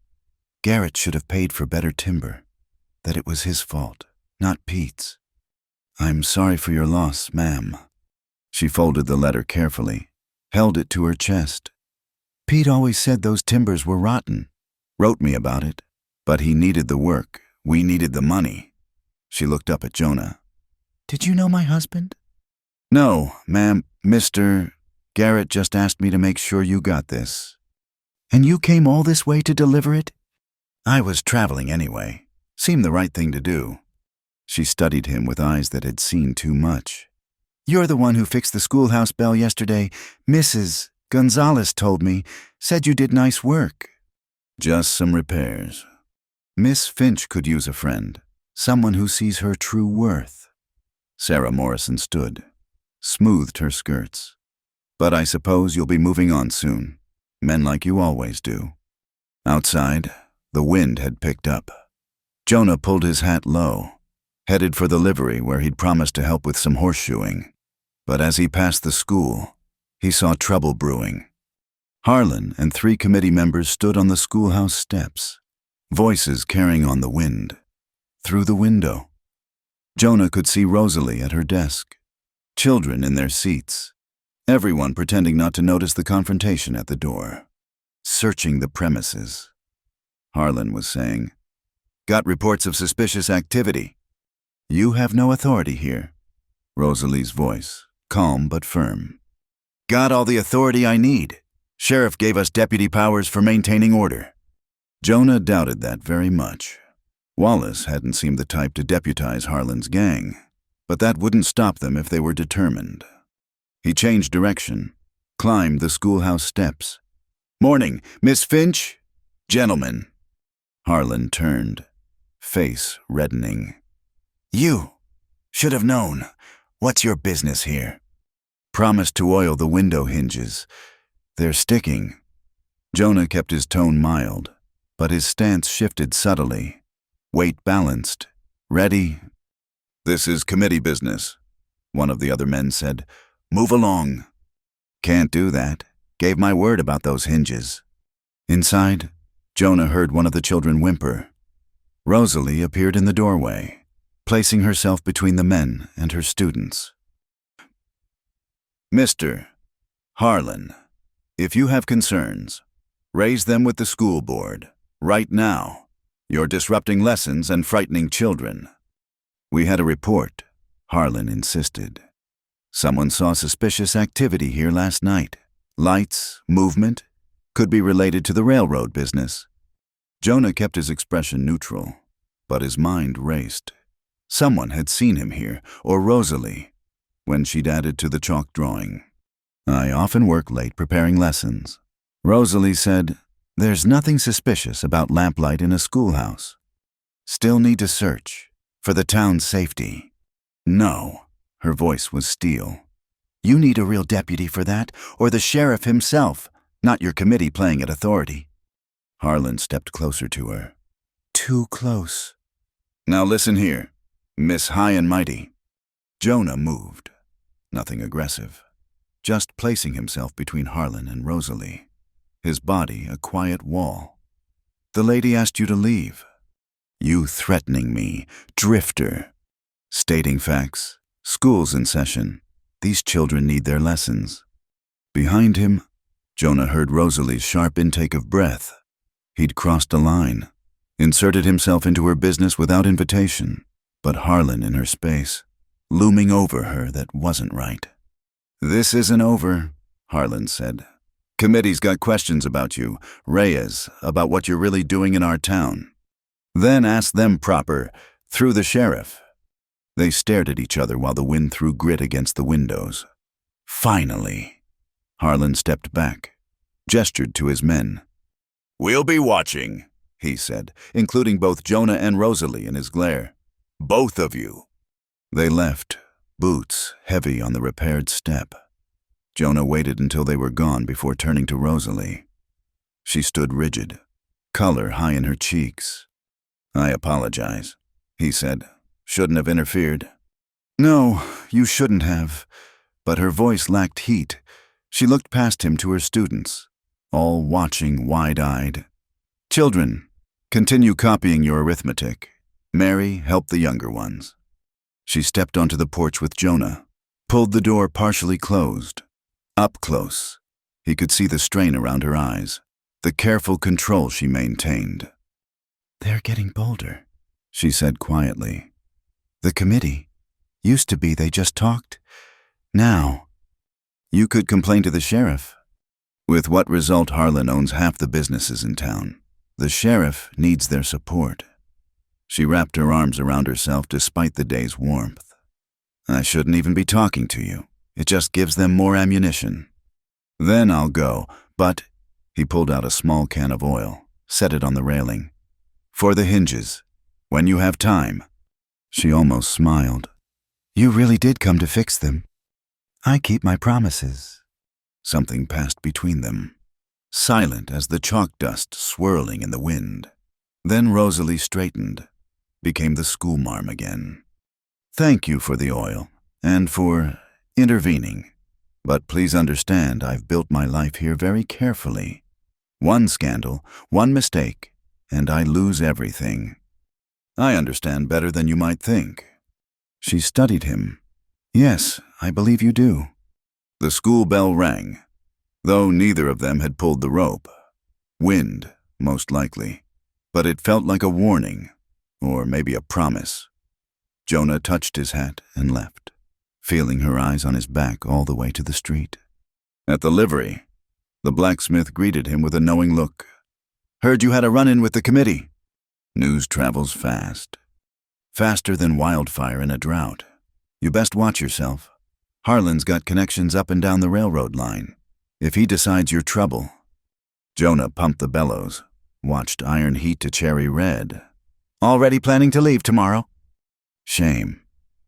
Garrett should have paid for better timber, that it was his fault, not Pete's. I'm sorry for your loss, ma'am. She folded the letter carefully, held it to her chest. Pete always said those timbers were rotten, wrote me about it, but he needed the work, we needed the money. She looked up at Jonah. Did you know my husband? No, ma'am, Mr. Garrett just asked me to make sure you got this. And you came all this way to deliver it? I was traveling anyway. Seemed the right thing to do. She studied him with eyes that had seen too much. You're the one who fixed the schoolhouse bell yesterday. Mrs. Gonzalez told me, said you did nice work. Just some repairs. Miss Finch could use a friend, someone who sees her true worth. Sarah Morrison stood, smoothed her skirts. But I suppose you'll be moving on soon. Men like you always do. Outside, the wind had picked up. Jonah pulled his hat low, headed for the livery where he'd promised to help with some horseshoeing. But as he passed the school, he saw trouble brewing. Harlan and 3 committee members stood on the schoolhouse steps, voices carrying on the wind. Through the window, Jonah could see Rosalie at her desk, children in their seats, everyone pretending not to notice the confrontation at the door, searching the premises. Harlan was saying, "Got reports of suspicious activity." "You have no authority here." Rosalie's voice, calm but firm. "Got all the authority I need. Sheriff gave us deputy powers for maintaining order." Jonah doubted that very much. Wallace hadn't seemed the type to deputize Harlan's gang, but that wouldn't stop them if they were determined. He changed direction, climbed the schoolhouse steps. "Morning, Miss Finch? Gentlemen." Harlan turned, face reddening. "You should have known. What's your business here?" "Promised to oil the window hinges. They're sticking." Jonah kept his tone mild, but his stance shifted subtly. Weight balanced. "Ready?" "This is committee business," one of the other men said. "Move along." "Can't do that. Gave my word about those hinges." Inside, Jonah heard one of the children whimper. Rosalie appeared in the doorway, placing herself between the men and her students. "Mr. Harlan, if you have concerns, raise them with the school board, right now. You're disrupting lessons and frightening children." "We had a report," Harlan insisted. "Someone saw suspicious activity here last night. Lights, movement, could be related to the railroad business." Jonah kept his expression neutral, but his mind raced. Someone had seen him here, or Rosalie, when she'd added to the chalk drawing. "I often work late preparing lessons." Rosalie said, "There's nothing suspicious about lamplight in a schoolhouse. Still need to search, for the town's safety." "No," her voice was steel. "You need a real deputy for that, or the sheriff himself, not your committee playing at authority." Harlan stepped closer to her. "Too close." "Now listen here, Miss High and Mighty." Jonah moved. Nothing aggressive, just placing himself between Harlan and Rosalie, his body a quiet wall. "The lady asked you to leave." "You threatening me, drifter." "Stating facts. School's in session. These children need their lessons." Behind him, Jonah heard Rosalie's sharp intake of breath. He'd crossed a line, inserted himself into her business without invitation, but Harlan in her space, looming over her that wasn't right. "This isn't over," Harlan said. "Committee's got questions about you, Reyes, about what you're really doing in our town. Then ask them proper, through the sheriff." They stared at each other while the wind threw grit against the windows. "Finally." Harlan stepped back, gestured to his men. "We'll be watching," he said, including both Jonah and Rosalie in his glare. "Both of you." They left, boots heavy on the repaired step. Jonah waited until they were gone before turning to Rosalie. She stood rigid, color high in her cheeks. "I apologize," he said. "Shouldn't have interfered." "No, you shouldn't have." But her voice lacked heat. She looked past him to her students, all watching wide-eyed. "Children, Continue copying your arithmetic. Mary, help the younger ones. She stepped onto the porch with Jonah, pulled the door partially closed. Up close, he could see the strain around her eyes, the careful control she maintained. "They're getting bolder," she said quietly. "The committee. Used to be they just talked. Now, you could complain to the sheriff." With what result? Harlan owns half the businesses in town. The sheriff needs their support. She wrapped her arms around herself despite the day's warmth. "I shouldn't even be talking to you. It just gives them more ammunition. Then I'll go, but—" He pulled out a small can of oil, set it on the railing. "For the hinges. When you have time." She almost smiled. "You really did come to fix them. I keep my promises." Something passed between them, silent as the chalk dust swirling in the wind. Then Rosalie straightened, became the schoolmarm again. "Thank you for the oil, and for intervening. But please understand, I've built my life here very carefully. One scandal, one mistake, and I lose everything. I understand better than you might think." She studied him. "Yes, I believe you do." The school bell rang, though neither of them had pulled the rope. Wind, most likely, but it felt like a warning, or maybe a promise. Jonah touched his hat and left, feeling her eyes on his back all the way to the street. At the livery, the blacksmith greeted him with a knowing look. "Heard you had a run-in with the committee." News travels fast. Faster than wildfire in a drought. You best watch yourself. Harlan's got connections up and down the railroad line. If he decides you're trouble." Jonah pumped the bellows, watched iron heat to cherry red. "Already planning to leave tomorrow?" "Shame.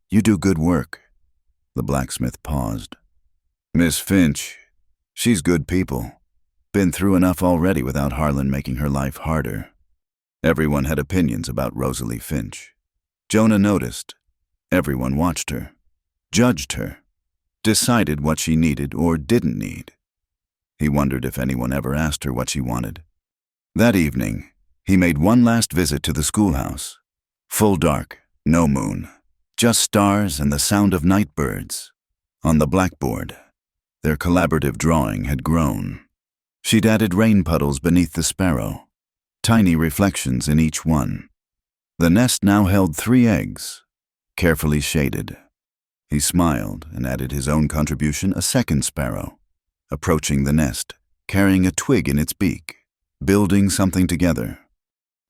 You do good work." The blacksmith paused. "Miss Finch, she's good people. Been through enough already without Harlan making her life harder." Everyone had opinions about Rosalie Finch. Jonah noticed. Everyone watched her, judged her, decided what she needed or didn't need. He wondered if anyone ever asked her what she wanted. That evening, he made one last visit to the schoolhouse. Full dark, no moon, just stars and the sound of night birds. On the blackboard, their collaborative drawing had grown. She'd added rain puddles beneath the sparrow, tiny reflections in each one. The nest now held 3 eggs, carefully shaded. He smiled and added his own contribution, a second sparrow, approaching the nest, carrying a twig in its beak, building something together.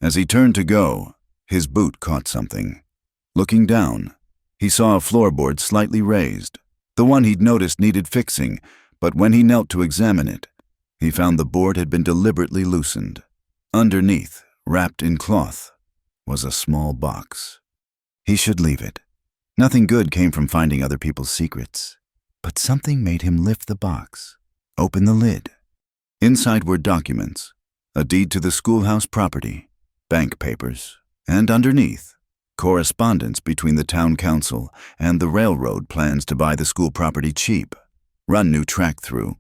As he turned to go, his boot caught something. Looking down, he saw a floorboard slightly raised. The one he'd noticed needed fixing, but when he knelt to examine it, he found the board had been deliberately loosened. Underneath, wrapped in cloth, was a small box. He should leave it. Nothing good came from finding other people's secrets. But something made him lift the box, open the lid. Inside were documents, a deed to the schoolhouse property, bank papers, and underneath, correspondence between the town council and the railroad plans to buy the school property cheap, run new track through.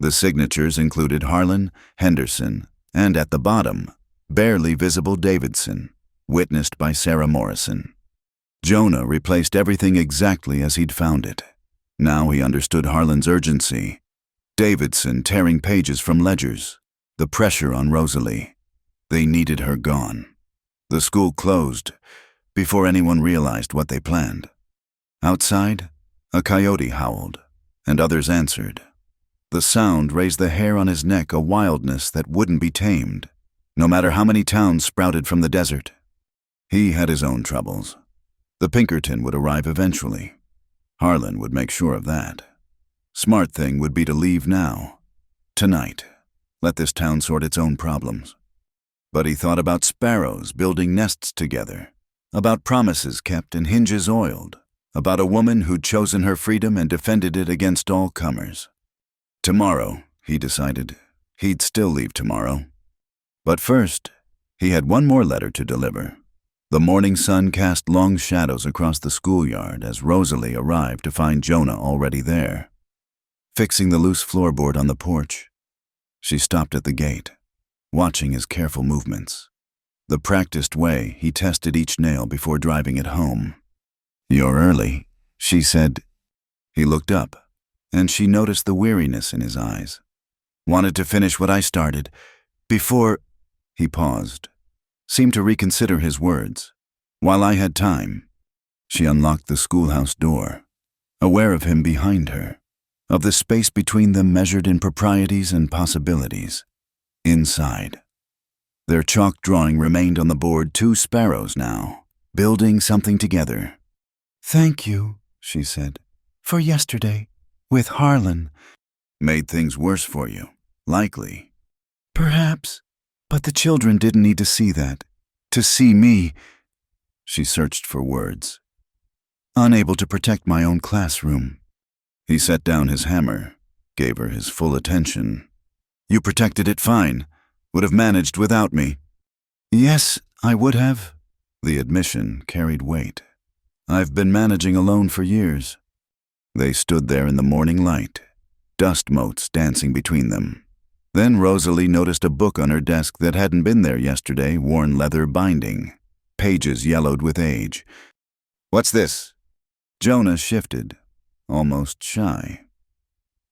The signatures included Harlan, Henderson, and at the bottom, barely visible Davidson, witnessed by Sarah Morrison. Jonah replaced everything exactly as he'd found it. Now he understood Harlan's urgency. Davidson tearing pages from ledgers, the pressure on Rosalie. They needed her gone. The school closed before anyone realized what they planned. Outside, a coyote howled, and others answered. The sound raised the hair on his neck, a wildness that wouldn't be tamed, no matter how many towns sprouted from the desert. He had his own troubles. The Pinkerton would arrive eventually. Harlan would make sure of that. Smart thing would be to leave now. Tonight. Let this town sort its own problems. But he thought about sparrows building nests together, about promises kept and hinges oiled, about a woman who'd chosen her freedom and defended it against all comers. Tomorrow, he decided, he'd still leave tomorrow. But first, he had one more letter to deliver. The morning sun cast long shadows across the schoolyard as Rosalie arrived to find Jonah already there, fixing the loose floorboard on the porch. She stopped at the gate, watching his careful movements. The practiced way, he tested each nail before driving it home. "You're early," she said. He looked up, and she noticed the weariness in his eyes. "Wanted to finish what I started. Before—" He paused, seemed to reconsider his words. "While I had time." She unlocked the schoolhouse door, aware of him behind her, of the space between them measured in proprieties and possibilities. Inside. Their chalk drawing remained on the board, 2 sparrows now, building something together. "Thank you," she said, "for yesterday, with Harlan." "Made things worse for you, likely." "Perhaps, but the children didn't need to see that. To see me." She searched for words. "Unable to protect my own classroom." He set down his hammer, gave her his full attention. "You protected it fine. Would have managed without me." "Yes, I would have." The admission carried weight. "I've been managing alone for years." They stood there in the morning light, dust motes dancing between them. Then Rosalie noticed a book on her desk that hadn't been there yesterday, worn leather binding, pages yellowed with age. "What's this?" Jonah shifted, almost shy.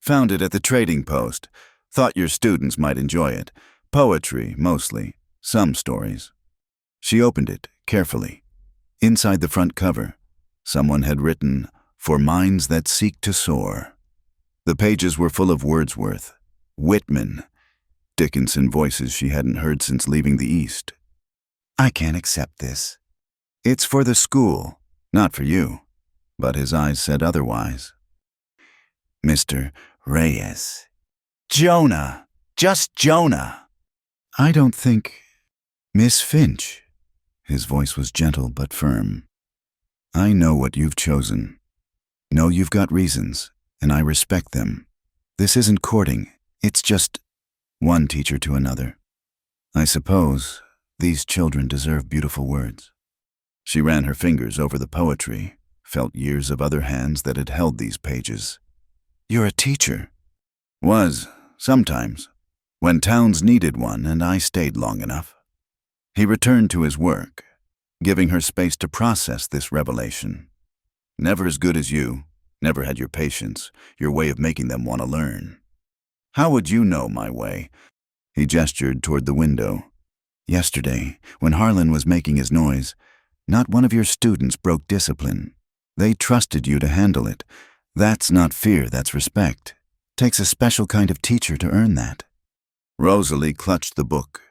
"Found it at the trading post. Thought your students might enjoy it. Poetry, mostly. Some stories." She opened it carefully. Inside the front cover, someone had written, "For minds that seek to soar." The pages were full of Wordsworth, Whitman, Dickinson voices she hadn't heard since leaving the East. "I can't accept this. It's for the school, not for you." But his eyes said otherwise. "Mr. Reyes." "Jonah! Just Jonah!" "I don't think—" "Miss Finch." His voice was gentle but firm. "I know what you've chosen. Know you've got reasons, and I respect them. This isn't courting, it's just one teacher to another. I suppose these children deserve beautiful words." She ran her fingers over the poetry, felt years of other hands that had held these pages. "You're a teacher." "Was, sometimes, when towns needed one and I stayed long enough." He returned to his work, giving her space to process this revelation. "Never as good as you, never had your patience, your way of making them want to learn." "How would you know my way?" He gestured toward the window. "Yesterday, when Harlan was making his noise, not one of your students broke discipline. They trusted you to handle it. That's not fear, that's respect. Takes a special kind of teacher to earn that." Rosalie clutched the book,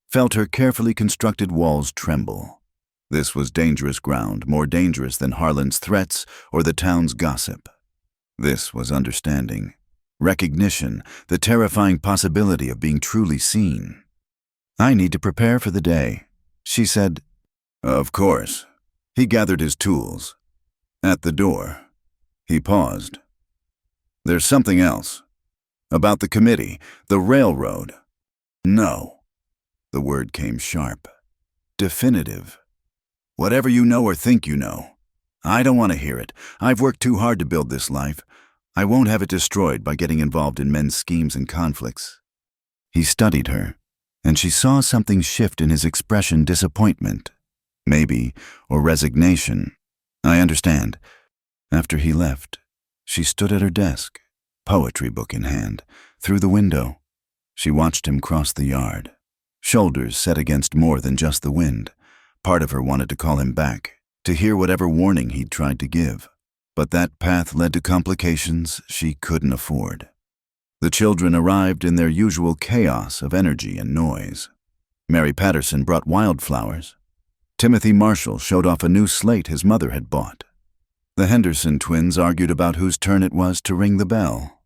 felt her carefully constructed walls tremble. This was dangerous ground, more dangerous than Harlan's threats or the town's gossip. This was understanding, recognition, the terrifying possibility of being truly seen. "I need to prepare for the day," she said. "Of course." He gathered his tools. At the door, he paused. "There's something else. About the committee, the railroad." "No." The word came sharp, definitive. "Whatever you know or think you know. I don't want to hear it. I've worked too hard to build this life. I won't have it destroyed by getting involved in men's schemes and conflicts." He studied her, and she saw something shift in his expression, disappointment, maybe, or resignation. "I understand." After he left, she stood at her desk, poetry book in hand, through the window. She watched him cross the yard, shoulders set against more than just the wind. Part of her wanted to call him back, to hear whatever warning he'd tried to give. But that path led to complications she couldn't afford. The children arrived in their usual chaos of energy and noise. Mary Patterson brought wildflowers. Timothy Marshall showed off a new slate his mother had bought. The Henderson twins argued about whose turn it was to ring the bell.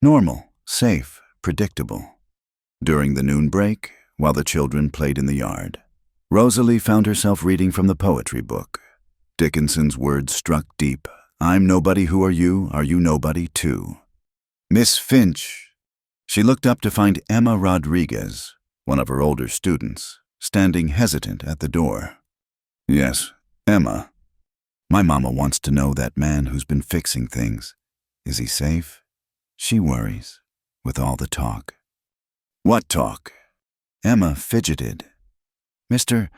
Normal, safe, predictable. During the noon break, while the children played in the yard, Rosalie found herself reading from the poetry book. Dickinson's words struck deep. "I'm nobody, who are you? Are you nobody, too?" "Miss Finch." She looked up to find Emma Rodriguez, one of her older students, standing hesitant at the door. "Yes, Emma." "My mama wants to know that man who's been fixing things. Is he safe? She worries, with all the talk." "What talk?" Emma fidgeted. Mr.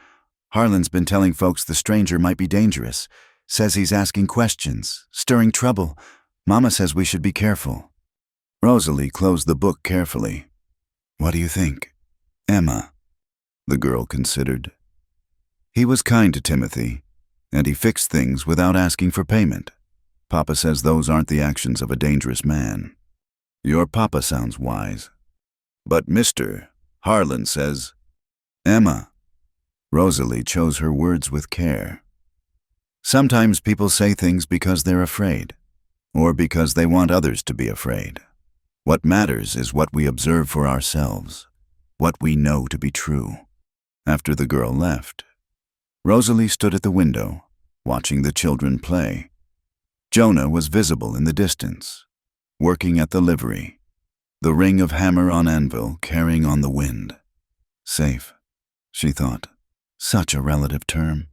Harlan's been telling folks the stranger might be dangerous. Says he's asking questions, stirring trouble. Mama says we should be careful. Rosalie closed the book carefully. What do you think? Emma, the girl considered. He was kind to Timothy, and he fixed things without asking for payment. Papa says those aren't the actions of a dangerous man. Your papa sounds wise. But Mr. Harlan says, Emma. Rosalie chose her words with care. Sometimes people say things because they're afraid, or because they want others to be afraid. What matters is what we observe for ourselves, what we know to be true. After the girl left, Rosalie stood at the window, watching the children play. Jonah was visible in the distance, working at the livery, the ring of hammer on anvil carrying on the wind. Safe, she thought. Such a relative term.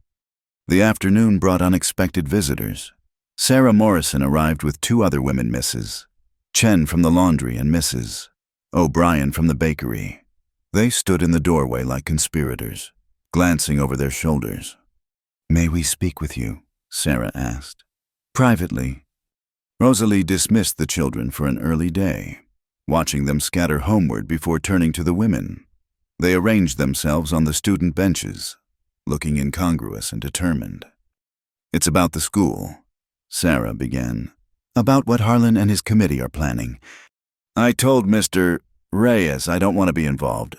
The afternoon brought unexpected visitors. Sarah Morrison arrived with 2 other women misses, Chen from the laundry and Mrs. O'Brien from the bakery. They stood in the doorway like conspirators, glancing over their shoulders. May we speak with you? Sarah asked. Privately. Rosalie dismissed the children for an early day, watching them scatter homeward before turning to the women. They arranged themselves on the student benches, looking incongruous and determined. It's about the school, Sarah began. About what Harlan and his committee are planning. I told Mr. Reyes I don't want to be involved.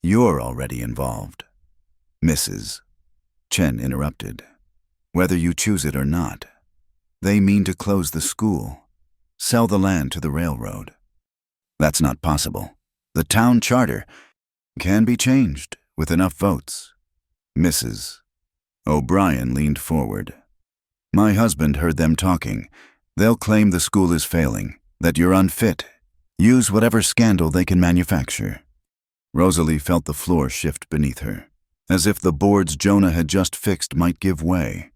You're already involved. Mrs. Chen interrupted. Whether you choose it or not, they mean to close the school, sell the land to the railroad. That's not possible. The town charter can be changed with enough votes. Mrs. O'Brien leaned forward. My husband heard them talking. They'll claim the school is failing, that you're unfit. Use whatever scandal they can manufacture. Rosalie felt the floor shift beneath her, as if the boards Jonah had just fixed might give way.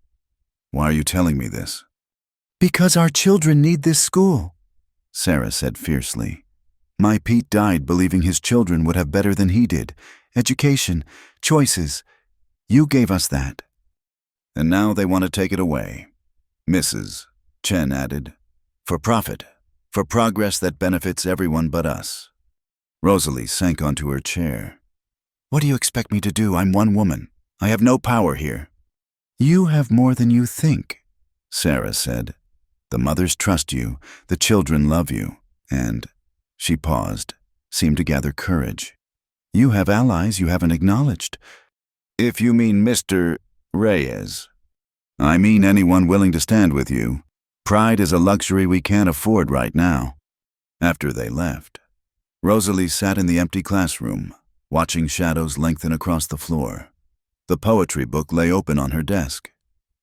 Why are you telling me this? Because our children need this school, Sarah said fiercely. My Pete died believing his children would have better than he did. Education, choices. You gave us that. And now they want to take it away. Mrs. Chen added. For profit. For progress that benefits everyone but us. Rosalie sank onto her chair. What do you expect me to do? I'm one woman. I have no power here. You have more than you think, Sarah said. The mothers trust you, the children love you, and... She paused, seemed to gather courage. You have allies you haven't acknowledged. If you mean Mr. Reyes. I mean anyone willing to stand with you. Pride is a luxury we can't afford right now. After they left, Rosalie sat in the empty classroom, watching shadows lengthen across the floor. The poetry book lay open on her desk.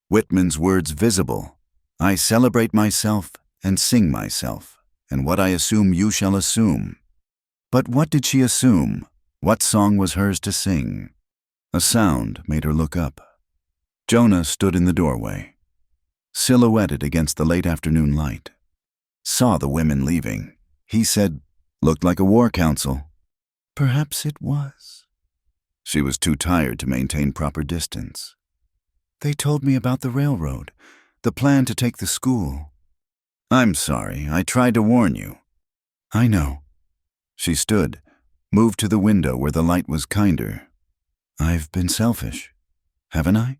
Whitman's words visible. I celebrate myself and sing myself, and what I assume you shall assume. But what did she assume? What song was hers to sing? A sound made her look up. Jonah stood in the doorway, silhouetted against the late afternoon light. Saw the women leaving. He said, looked like a war council. Perhaps it was. She was too tired to maintain proper distance. They told me about the railroad, the plan to take the school. I'm sorry, I tried to warn you. I know. She stood, moved to the window where the light was kinder. I've been selfish, haven't I?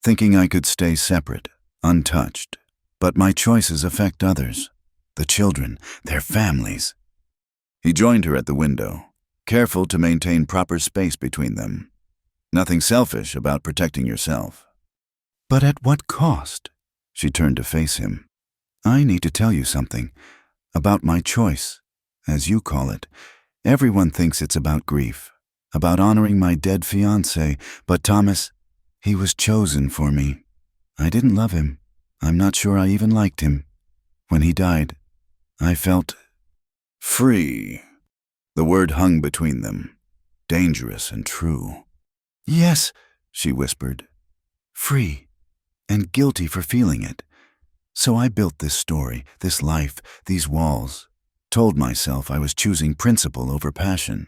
Thinking I could stay separate, untouched. But my choices affect others, the children, their families. He joined her at the window, careful to maintain proper space between them. Nothing selfish about protecting yourself. But at what cost? She turned to face him. I need to tell you something about my choice, as you call it. Everyone thinks it's about grief, about honoring my dead fiancé, but Thomas, he was chosen for me. I didn't love him. I'm not sure I even liked him. When he died, I felt free. The word hung between them, dangerous and true. Yes, she whispered, free and guilty for feeling it. So I built this story, this life, these walls, told myself I was choosing principle over passion,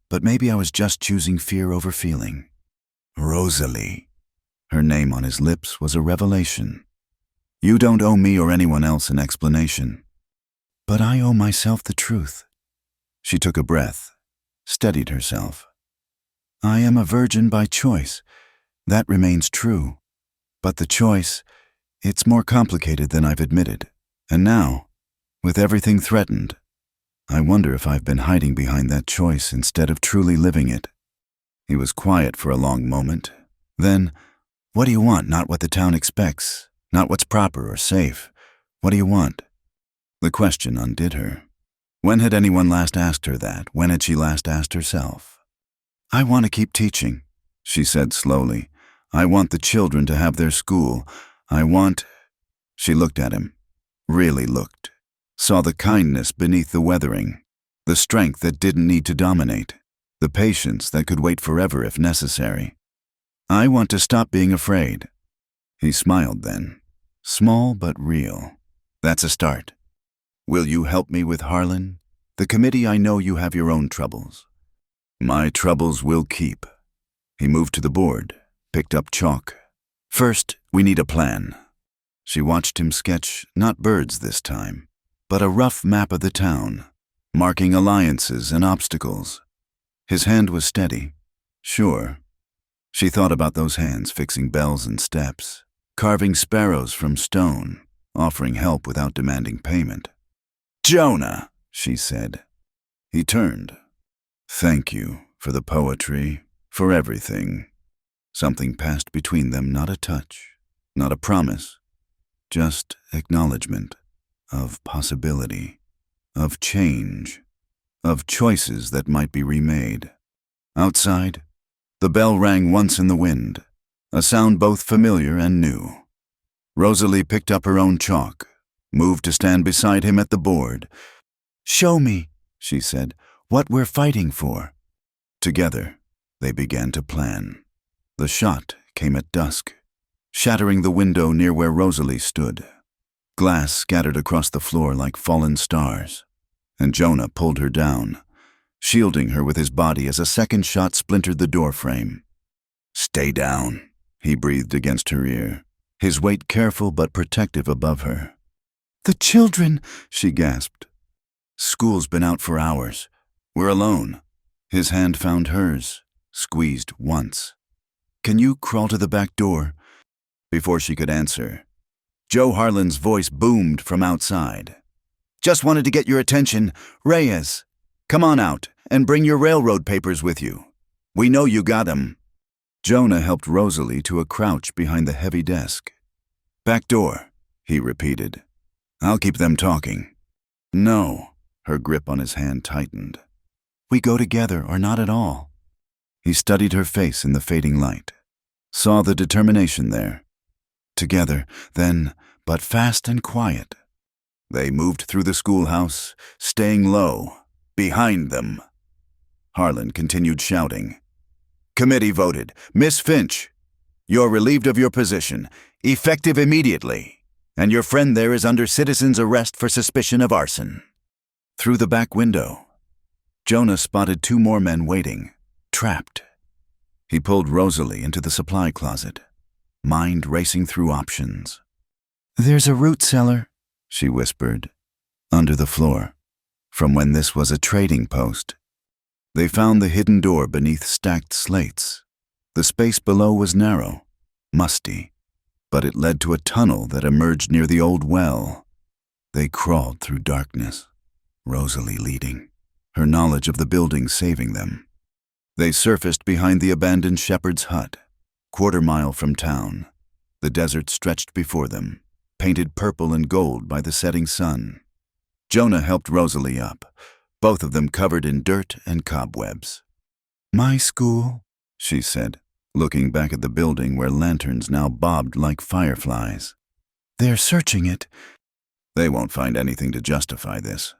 but maybe I was just choosing fear over feeling. Rosalie. Her name on his lips was a revelation. You don't owe me or anyone else an explanation. But I owe myself the truth. She took a breath, steadied herself. I am a virgin by choice. That remains true. But the choice, it's more complicated than I've admitted. And now, with everything threatened, I wonder if I've been hiding behind that choice instead of truly living it. He was quiet for a long moment. Then, what do you want? Not what the town expects, not what's proper or safe. What do you want? The question undid her. When had anyone last asked her that? When had she last asked herself? I want to keep teaching, she said slowly. I want the children to have their school. I want... She looked at him, really looked, saw the kindness beneath the weathering, the strength that didn't need to dominate, the patience that could wait forever if necessary. I want to stop being afraid. He smiled then, small but real. That's a start. Will you help me with Harlan? The committee, I know you have your own troubles. My troubles will keep. He moved to the board, picked up chalk. First, we need a plan. She watched him sketch, not birds this time, but a rough map of the town, marking alliances and obstacles. His hand was steady. Sure. She thought about those hands fixing bells and steps, carving sparrows from stone, offering help without demanding payment. Jonah, she said. He turned. Thank you for the poetry, for everything. Something passed between them, not a touch, not a promise, just acknowledgement of possibility, of change, of choices that might be remade. Outside, the bell rang once in the wind, a sound both familiar and new. Rosalie picked up her own chalk, moved to stand beside him at the board. Show me, she said, what we're fighting for. Together, they began to plan. The shot came at dusk, shattering the window near where Rosalie stood. Glass scattered across the floor like fallen stars, and Jonah pulled her down, shielding her with his body as a second shot splintered the doorframe. Stay down, he breathed against her ear, his weight careful but protective above her. The children, she gasped. School's been out for hours. We're alone. His hand found hers, squeezed once. Can you crawl to the back door? Before she could answer, Joe Harlan's voice boomed from outside. Just wanted to get your attention. Reyes, come on out and bring your railroad papers with you. We know you got 'em. Jonah helped Rosalie to a crouch behind the heavy desk. Back door, he repeated. I'll keep them talking. No, her grip on his hand tightened. We go together or not at all. He studied her face in the fading light, saw the determination there. Together, then, but fast and quiet. They moved through the schoolhouse, staying low, behind them. Harlan continued shouting. Committee voted. Miss Finch, you're relieved of your position, effective immediately. And your friend there is under citizen's arrest for suspicion of arson. Through the back window, Jonah spotted two more men waiting, trapped. He pulled Rosalie into the supply closet, mind racing through options. There's a root cellar, she whispered, under the floor, from when this was a trading post. They found the hidden door beneath stacked slates. The space below was narrow, musty, but it led to a tunnel that emerged near the old well. They crawled through darkness, Rosalie leading, her knowledge of the building saving them. They surfaced behind the abandoned shepherd's hut, quarter-mile from town. The desert stretched before them, painted purple and gold by the setting sun. Jonah helped Rosalie up, both of them covered in dirt and cobwebs. My school, she said, looking back at the building where lanterns now bobbed like fireflies. They're searching it. They won't find anything to justify this.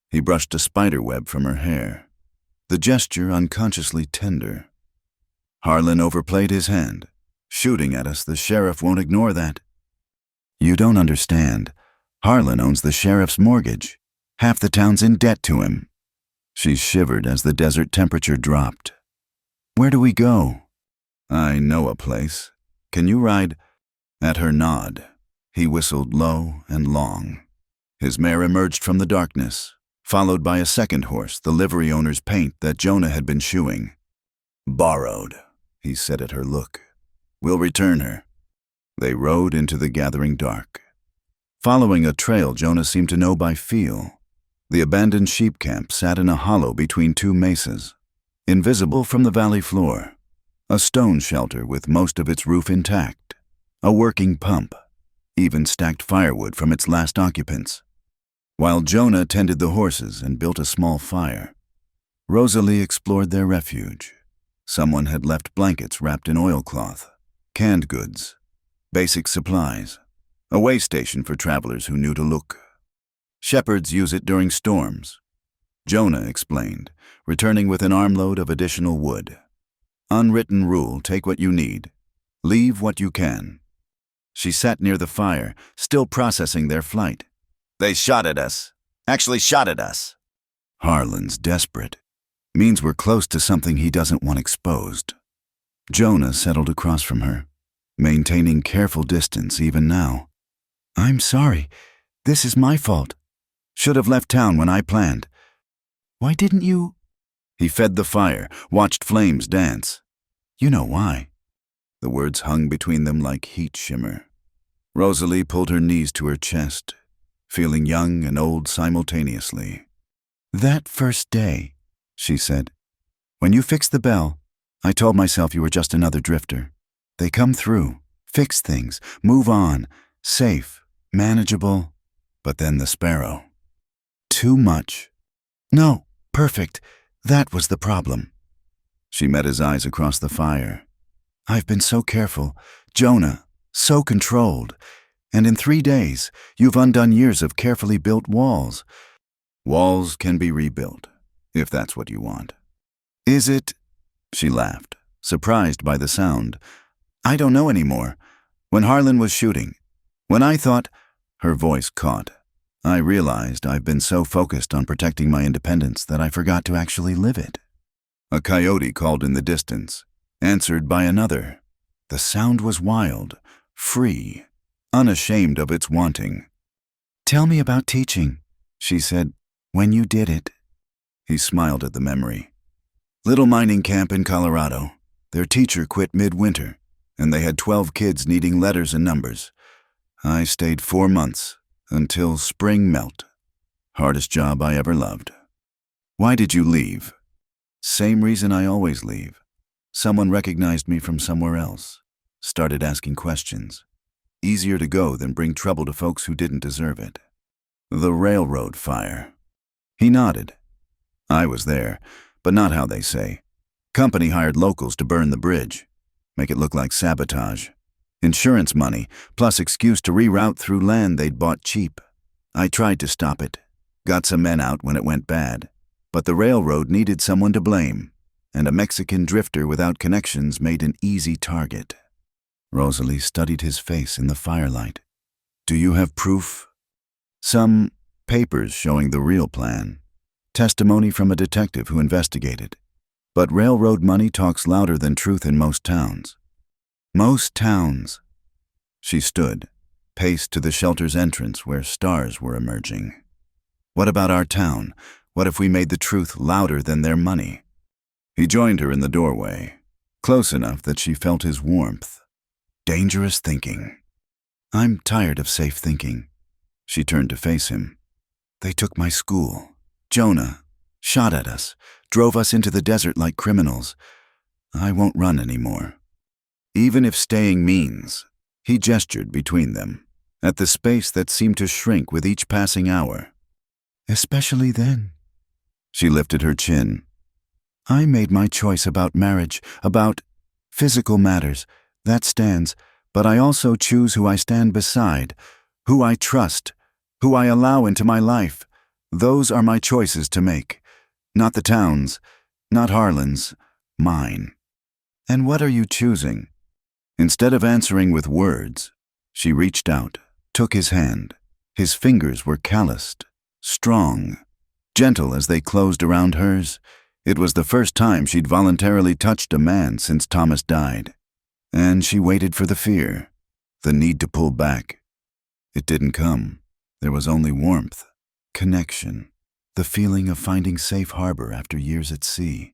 He brushed a spider web from her hair, the gesture unconsciously tender. Harlan overplayed his hand. Shooting at us, the sheriff won't ignore that. You don't understand. Harlan owns the sheriff's mortgage. Half the town's in debt to him. She shivered as the desert temperature dropped. Where do we go? I know a place. Can you ride? At her nod, he whistled low and long. His mare emerged from the darkness, followed by a second horse, the livery owner's paint that Jonah had been shoeing. Borrowed, he said at her look. We'll return her. They rode into the gathering dark. Following a trail Jonah seemed to know by feel, the abandoned sheep camp sat in a hollow between two mesas, invisible from the valley floor, a stone shelter with most of its roof intact, a working pump, even stacked firewood from its last occupants. While Jonah tended the horses and built a small fire, Rosalie explored their refuge. Someone had left blankets wrapped in oilcloth, canned goods, basic supplies, a way station for travelers who knew to look. Shepherds use it during storms, Jonah explained, returning with an armload of additional wood. Unwritten rule, take what you need, leave what you can. She sat near the fire, still processing their flight. They shot at us. Actually shot at us. Harlan's desperate. Means we're close to something he doesn't want exposed. Jonah settled across from her, maintaining careful distance even now. I'm sorry. This is my fault. Should have left town when I planned. Why didn't you? He fed the fire, watched flames dance. You know why. The words hung between them like heat shimmer. Rosalie pulled her knees to her chest, feeling young and old simultaneously. That first day, she said, when you fixed the bell, I told myself you were just another drifter. They come through, fix things, move on, safe, manageable. But then the sparrow. Too much. No, perfect. That was the problem. She met his eyes across the fire. I've been so careful, Jonah, so controlled. And in 3 days, you've undone years of carefully built walls. Walls can be rebuilt, if that's what you want. Is it? She laughed, surprised by the sound. I don't know anymore. When Harlan was shooting, when I thought, her voice caught, I realized I've been so focused on protecting my independence that I forgot to actually live it. A coyote called in the distance, answered by another. The sound was wild, free, unashamed of its wanting. Tell me about teaching, she said, when you did it. He smiled at the memory. Little mining camp in Colorado. Their teacher quit midwinter, and they had 12 kids needing letters and numbers. I stayed 4 months, until spring melt. Hardest job I ever loved. Why did you leave? Same reason I always leave. Someone recognized me from somewhere else. Started asking questions. Easier to go than bring trouble to folks who didn't deserve it. The railroad fire. He nodded. I was there, but not how they say. Company hired locals to burn the bridge. Make it look like sabotage. Insurance money, plus excuse to reroute through land they'd bought cheap. I tried to stop it. Got some men out when it went bad. But the railroad needed someone to blame, and a Mexican drifter without connections made an easy target. Rosalie studied his face in the firelight. Do you have proof? Some papers showing the real plan. Testimony from a detective who investigated. But railroad money talks louder than truth in most towns. Most towns. She stood, paced to the shelter's entrance where stars were emerging. What about our town? What if we made the truth louder than their money? He joined her in the doorway, close enough that she felt his warmth. Dangerous thinking. I'm tired of safe thinking. She turned to face him. They took my school. Jonah. Shot at us. Drove us into the desert like criminals. I won't run anymore. Even if staying means, he gestured between them, at the space that seemed to shrink with each passing hour. Especially then. She lifted her chin. I made my choice about marriage, about physical matters. That stands, but I also choose who I stand beside, who I trust, who I allow into my life. Those are my choices to make. Not the town's, not Harlan's, mine. And what are you choosing? Instead of answering with words, she reached out, took his hand. His fingers were calloused, strong, gentle as they closed around hers. It was the first time she'd voluntarily touched a man since Thomas died. And she waited for the fear, the need to pull back. It didn't come. There was only warmth, connection, the feeling of finding safe harbor after years at sea.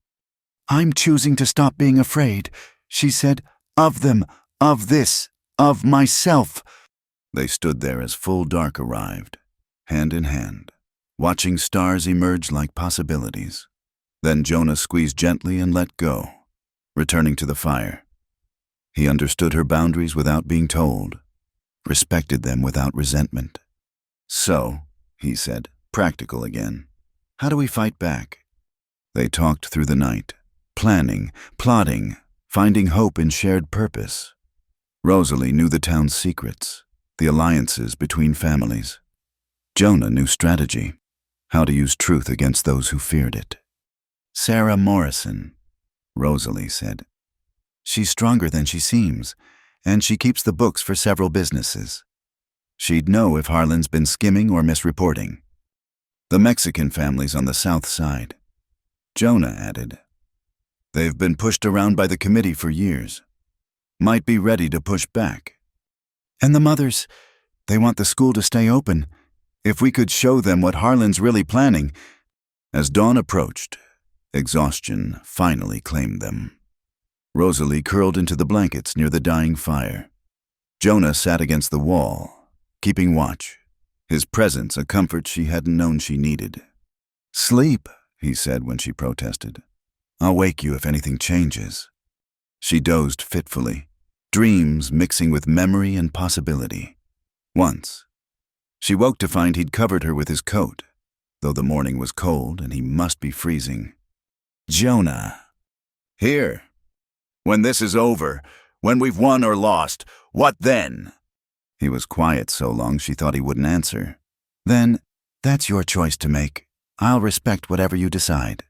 "I'm choosing to stop being afraid," she said, "of them, of this, of myself." They stood there as full dark arrived, hand in hand, watching stars emerge like possibilities. Then Jonah squeezed gently and let go, returning to the fire. He understood her boundaries without being told, respected them without resentment. "So," he said, practical again, "how do we fight back?" They talked through the night, planning, plotting, finding hope in shared purpose. Rosalie knew the town's secrets, the alliances between families. Jonah knew strategy, how to use truth against those who feared it. "Sarah Morrison," Rosalie said. "She's stronger than she seems, and she keeps the books for several businesses. She'd know if Harlan's been skimming or misreporting." "The Mexican families on the south side," Jonah added. "They've been pushed around by the committee for years. Might be ready to push back." "And the mothers, they want the school to stay open. If we could show them what Harlan's really planning." As dawn approached, exhaustion finally claimed them. Rosalie curled into the blankets near the dying fire. Jonah sat against the wall, keeping watch, his presence a comfort she hadn't known she needed. "Sleep," he said when she protested. "I'll wake you if anything changes." She dozed fitfully, dreams mixing with memory and possibility. Once, she woke to find he'd covered her with his coat, though the morning was cold and he must be freezing. "Jonah." "Here. When this is over, when we've won or lost, what then?" He was quiet so long she thought he wouldn't answer. "Then, that's your choice to make. I'll respect whatever you decide.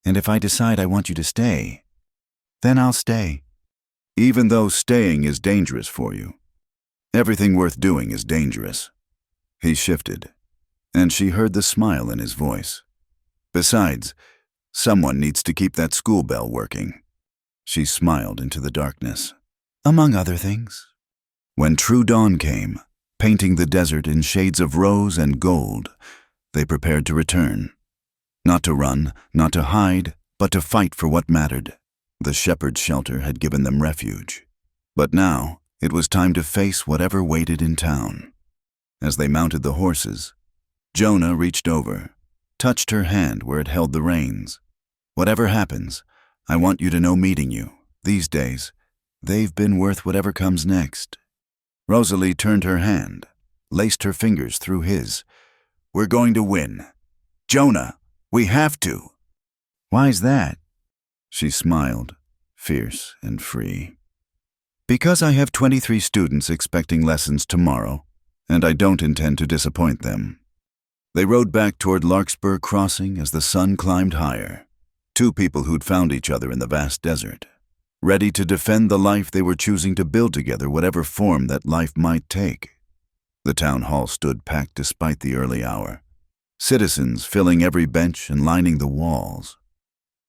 And if I decide I want you to stay, then I'll stay." "Even though staying is dangerous for you. Everything worth doing is dangerous." He shifted, and she heard the smile in his voice. "Besides, someone needs to keep that school bell working." She smiled into the darkness. "Among other things." When true dawn came, painting the desert in shades of rose and gold, they prepared to return. Not to run, not to hide, but to fight for what mattered. The shepherd's shelter had given them refuge. But now, it was time to face whatever waited in town. As they mounted the horses, Jonah reached over, touched her hand where it held the reins. "Whatever happens, I want you to know meeting you, these days, they've been worth whatever comes next." Rosalie turned her hand, laced her fingers through his. "We're going to win. Jonah, we have to." "Why's that?" She smiled, fierce and free. "Because I have 23 students expecting lessons tomorrow, and I don't intend to disappoint them." They rode back toward Larkspur Crossing as the sun climbed higher. Two people who'd found each other in the vast desert, ready to defend the life they were choosing to build together, whatever form that life might take. The town hall stood packed despite the early hour, citizens filling every bench and lining the walls.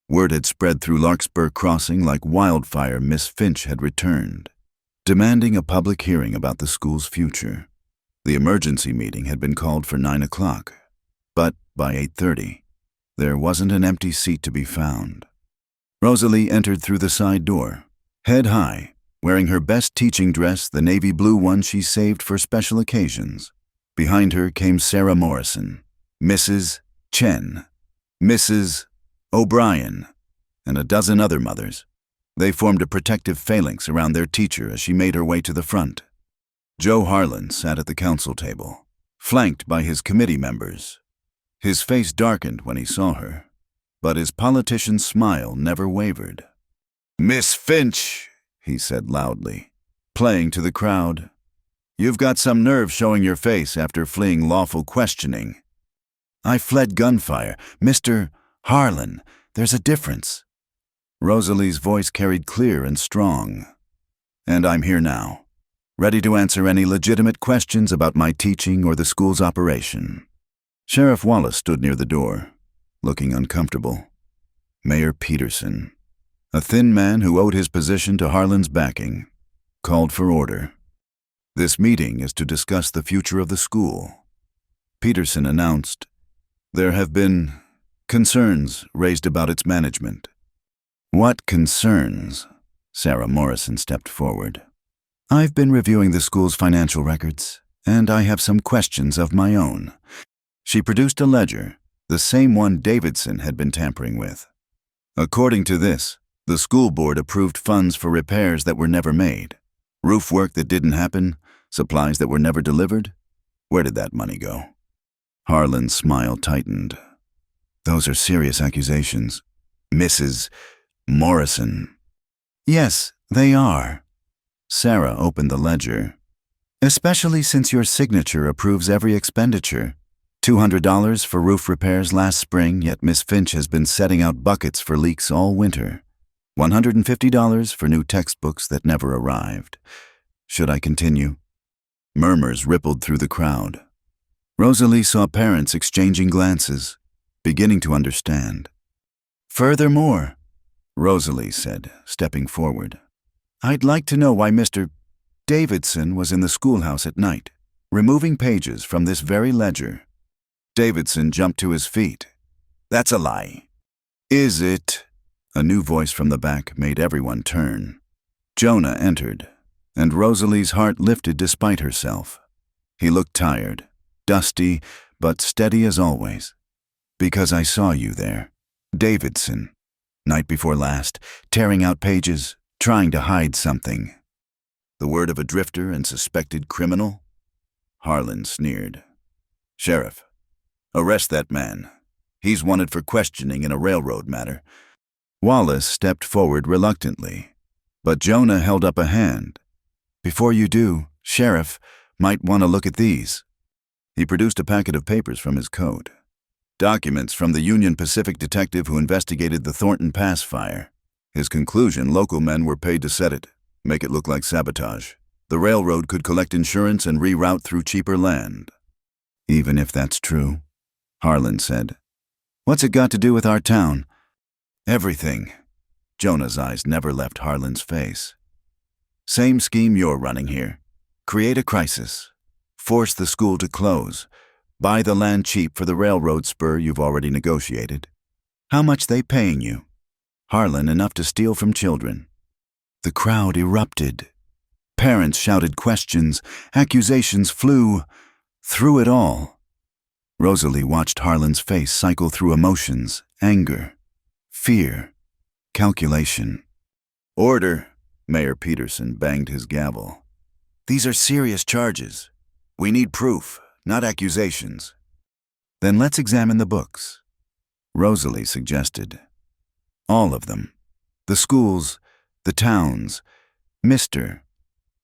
Word had spread through Larkspur Crossing like wildfire Miss Finch had returned, demanding a public hearing about the school's future. The emergency meeting had been called for 9 o'clock, but by 8:30, there wasn't an empty seat to be found. Rosalie entered through the side door, head high, wearing her best teaching dress, the navy blue one she saved for special occasions. Behind her came Sarah Morrison, Mrs. Chen, Mrs. O'Brien, and a dozen other mothers. They formed a protective phalanx around their teacher as she made her way to the front. Joe Harlan sat at the council table, flanked by his committee members. His face darkened when he saw her, but his politician's smile never wavered. "Miss Finch," he said loudly, playing to the crowd, "you've got some nerve showing your face after fleeing lawful questioning." "I fled gunfire. Mr. Harlan, there's a difference." Rosalie's voice carried clear and strong. "And I'm here now, ready to answer any legitimate questions about my teaching or the school's operation." Sheriff Wallace stood near the door, looking uncomfortable. Mayor Peterson, a thin man who owed his position to Harlan's backing, called for order. This meeting is to discuss the future of the school. Peterson announced, "There have been concerns raised about its management." "What concerns?" Sarah Morrison stepped forward. "I've been reviewing the school's financial records, and I have some questions of my own." She produced a ledger, the same one Davidson had been tampering with. According to this, the school board approved funds for repairs that were never made, roof work that didn't happen, supplies that were never delivered. Where did that money go? Harlan's smile tightened. "Those are serious accusations, Mrs. Morrison." "Yes, they are." Sarah opened the ledger. "Especially since your signature approves every expenditure. $200 for roof repairs last spring, yet Miss Finch has been setting out buckets for leaks all winter. $150 for new textbooks that never arrived. Should I continue?" Murmurs rippled through the crowd. Rosalie saw parents exchanging glances, beginning to understand. "Furthermore," Rosalie said, stepping forward, "I'd like to know why Mr. Davidson was in the schoolhouse at night, removing pages from this very ledger." Davidson jumped to his feet. "That's a lie." "Is it?" A new voice from the back made everyone turn. Jonah entered, and Rosalie's heart lifted despite herself. He looked tired, dusty, but steady as always. "Because I saw you there, Davidson, night before last, tearing out pages, trying to hide something." "The word of a drifter and suspected criminal?" Harlan sneered. "Sheriff, arrest that man. He's wanted for questioning in a railroad matter." Wallace stepped forward reluctantly, but Jonah held up a hand. "Before you do, Sheriff, might want to look at these." He produced a packet of papers from his coat. Documents from the Union Pacific detective who investigated the Thornton Pass fire. His conclusion: local men were paid to set it, make it look like sabotage. The railroad could collect insurance and reroute through cheaper land. "Even if that's true," Harlan said, "what's it got to do with our town?" "Everything." Jonah's eyes never left Harlan's face. "Same scheme you're running here. Create a crisis. Force the school to close. Buy the land cheap for the railroad spur you've already negotiated. How much they paying you?" "Harlan, enough to steal from children." The crowd erupted. Parents shouted questions. Accusations flew. Through it all, Rosalie watched Harlan's face cycle through emotions: anger, fear, calculation. "Order!" Mayor Peterson banged his gavel. "These are serious charges. We need proof, not accusations." "Then let's examine the books," Rosalie suggested. "All of them. The schools, the towns, Mr.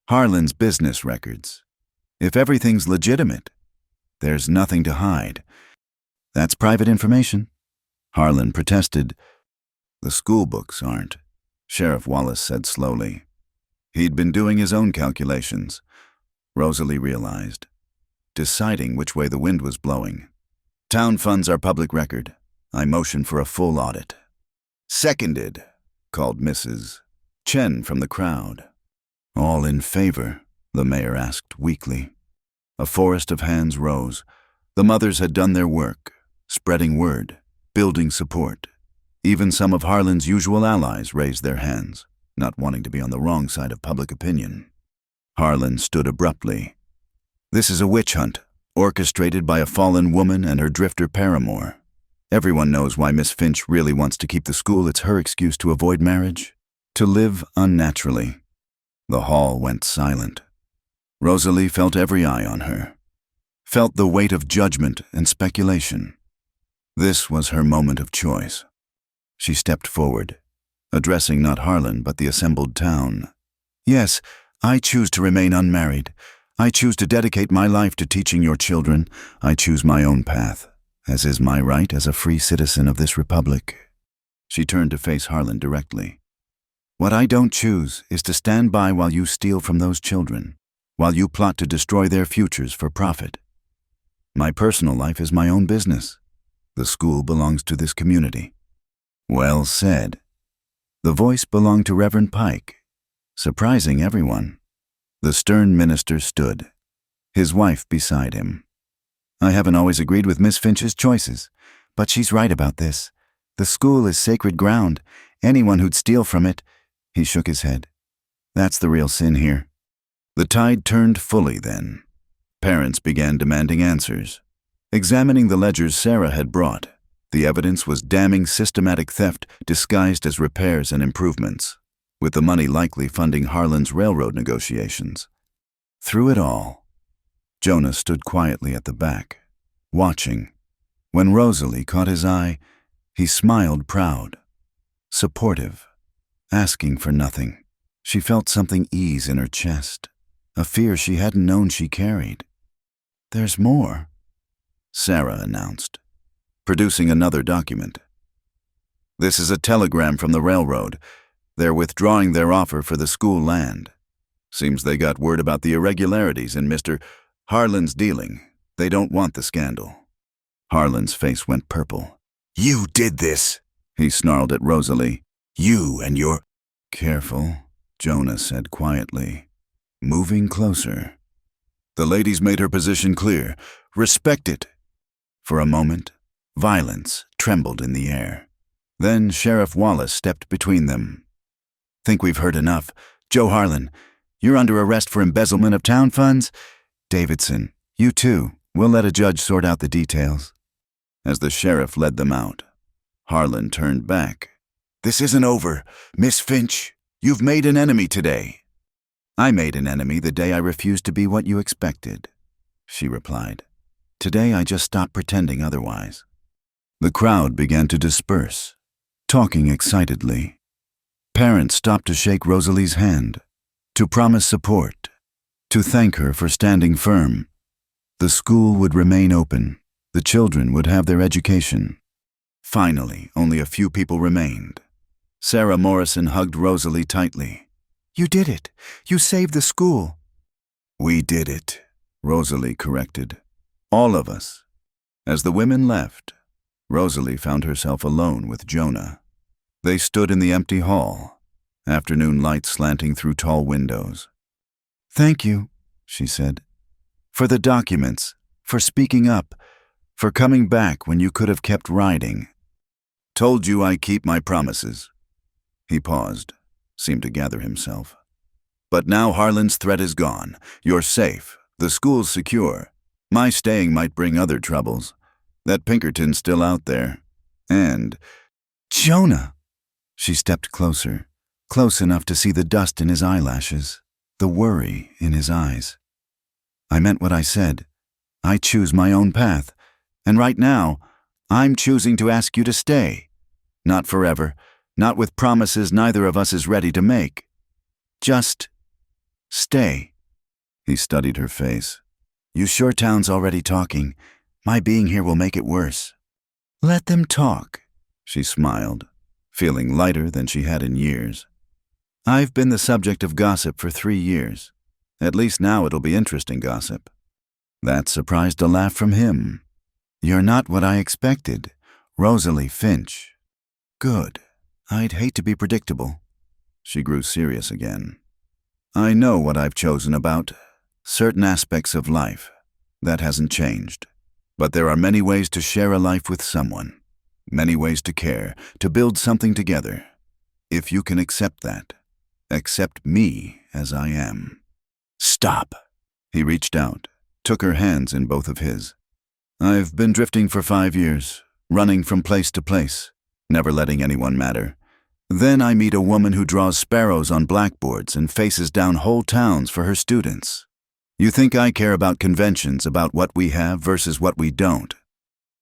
Harlan's business records. If everything's legitimate, there's nothing to hide." "That's private information," Harlan protested. "The school books aren't," Sheriff Wallace said slowly. He'd been doing his own calculations, Rosalie realized, deciding which way the wind was blowing. "Town funds are public record. I motion for a full audit." "Seconded," called Mrs. Chen from the crowd. "All in favor?" the mayor asked weakly. A forest of hands rose. The mothers had done their work, spreading word, building support. Even some of Harlan's usual allies raised their hands, not wanting to be on the wrong side of public opinion. Harlan stood abruptly. "This is a witch hunt, orchestrated by a fallen woman and her drifter paramour. Everyone knows why Miss Finch really wants to keep the school. It's her excuse to avoid marriage, to live unnaturally." The hall went silent. Rosalie felt every eye on her, felt the weight of judgment and speculation. This was her moment of choice. She stepped forward, addressing not Harlan but the assembled town. "Yes, I choose to remain unmarried. I choose to dedicate my life to teaching your children. I choose my own path, as is my right as a free citizen of this republic." She turned to face Harlan directly. "What I don't choose is to stand by while you steal from those children, while you plot to destroy their futures for profit. My personal life is my own business. The school belongs to this community. Well said. The voice belonged to Reverend Pike, surprising everyone. The stern minister stood, his wife beside him. I haven't always agreed with Miss Finch's choices, but she's right about this. The school is sacred ground. Anyone who'd steal from it— He shook his head. That's the real sin here. The tide turned fully then. Parents began demanding answers. Examining the ledgers Sarah had brought, the evidence was damning systematic theft disguised as repairs and improvements, with the money likely funding Harlan's railroad negotiations. Through it all, Jonah stood quietly at the back, watching. When Rosalie caught his eye, he smiled proud, supportive, asking for nothing. She felt something ease in her chest, a fear she hadn't known she carried. "There's more," Sarah announced, producing another document. "This is a telegram from the railroad. They're withdrawing their offer for the school land. Seems they got word about the irregularities in Mr. Harlan's dealing. They don't want the scandal." Harlan's face went purple. "You did this," he snarled at Rosalie. "You and your—" "Careful," Jonah said quietly, moving closer. The lady's made her position clear. Respect it. For a moment, violence trembled in the air. Then Sheriff Wallace stepped between them. "Think we've heard enough. Joe Harlan, you're under arrest for embezzlement of town funds. Davidson, you too. We'll let a judge sort out the details." As the sheriff led them out, Harlan turned back. "This isn't over. Miss Finch, you've made an enemy today." "I made an enemy the day I refused to be what you expected," she replied. "Today I just stopped pretending otherwise." The crowd began to disperse, talking excitedly. Parents stopped to shake Rosalie's hand, to promise support, to thank her for standing firm. The school would remain open. The children would have their education. Finally, only a few people remained. Sarah Morrison hugged Rosalie tightly. "You did it. You saved the school." "We did it," Rosalie corrected. "All of us." As the women left, Rosalie found herself alone with Jonah. They stood in the empty hall, afternoon light slanting through tall windows. "Thank you," she said, "for the documents, for speaking up, for coming back when you could have kept riding." "Told you I keep my promises." He paused, seemed to gather himself. "But now Harlan's threat is gone. You're safe. The school's secure. My staying might bring other troubles. That Pinkerton's still out there. And—" "Jonah!" She stepped closer, close enough to see the dust in his eyelashes, the worry in his eyes. "I meant what I said. I choose my own path. And right now, I'm choosing to ask you to stay. Not forever, not with promises neither of us is ready to make. Just stay." He studied her face. "You sure town's already talking. My being here will make it worse." "Let them talk," she smiled, feeling lighter than she had in years. "I've been the subject of gossip for 3 years. At least now it'll be interesting gossip." That surprised a laugh from him. "You're not what I expected. Rosalie Finch." "Good. I'd hate to be predictable." She grew serious again. "I know what I've chosen about certain aspects of life. That hasn't changed. But there are many ways to share a life with someone, many ways to care, to build something together. If you can accept that, accept me as I am." "Stop." He reached out, took her hands in both of his. "I've been drifting for 5 years, running from place to place, never letting anyone matter. Then I meet a woman who draws sparrows on blackboards and faces down whole towns for her students. You think I care about conventions, about what we have versus what we don't?"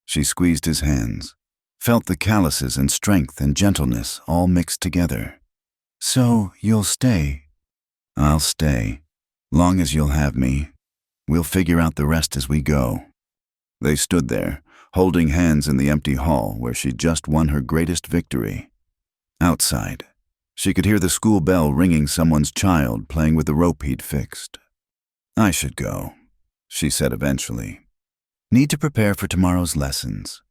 She squeezed his hands, felt the calluses and strength and gentleness all mixed together. "So you'll stay?" "I'll stay, long as you'll have me. We'll figure out the rest as we go." They stood there, holding hands in the empty hall where she'd just won her greatest victory. Outside, she could hear the school bell ringing someone's child playing with the rope he'd fixed. "I should go," she said eventually. "Need to prepare for tomorrow's lessons."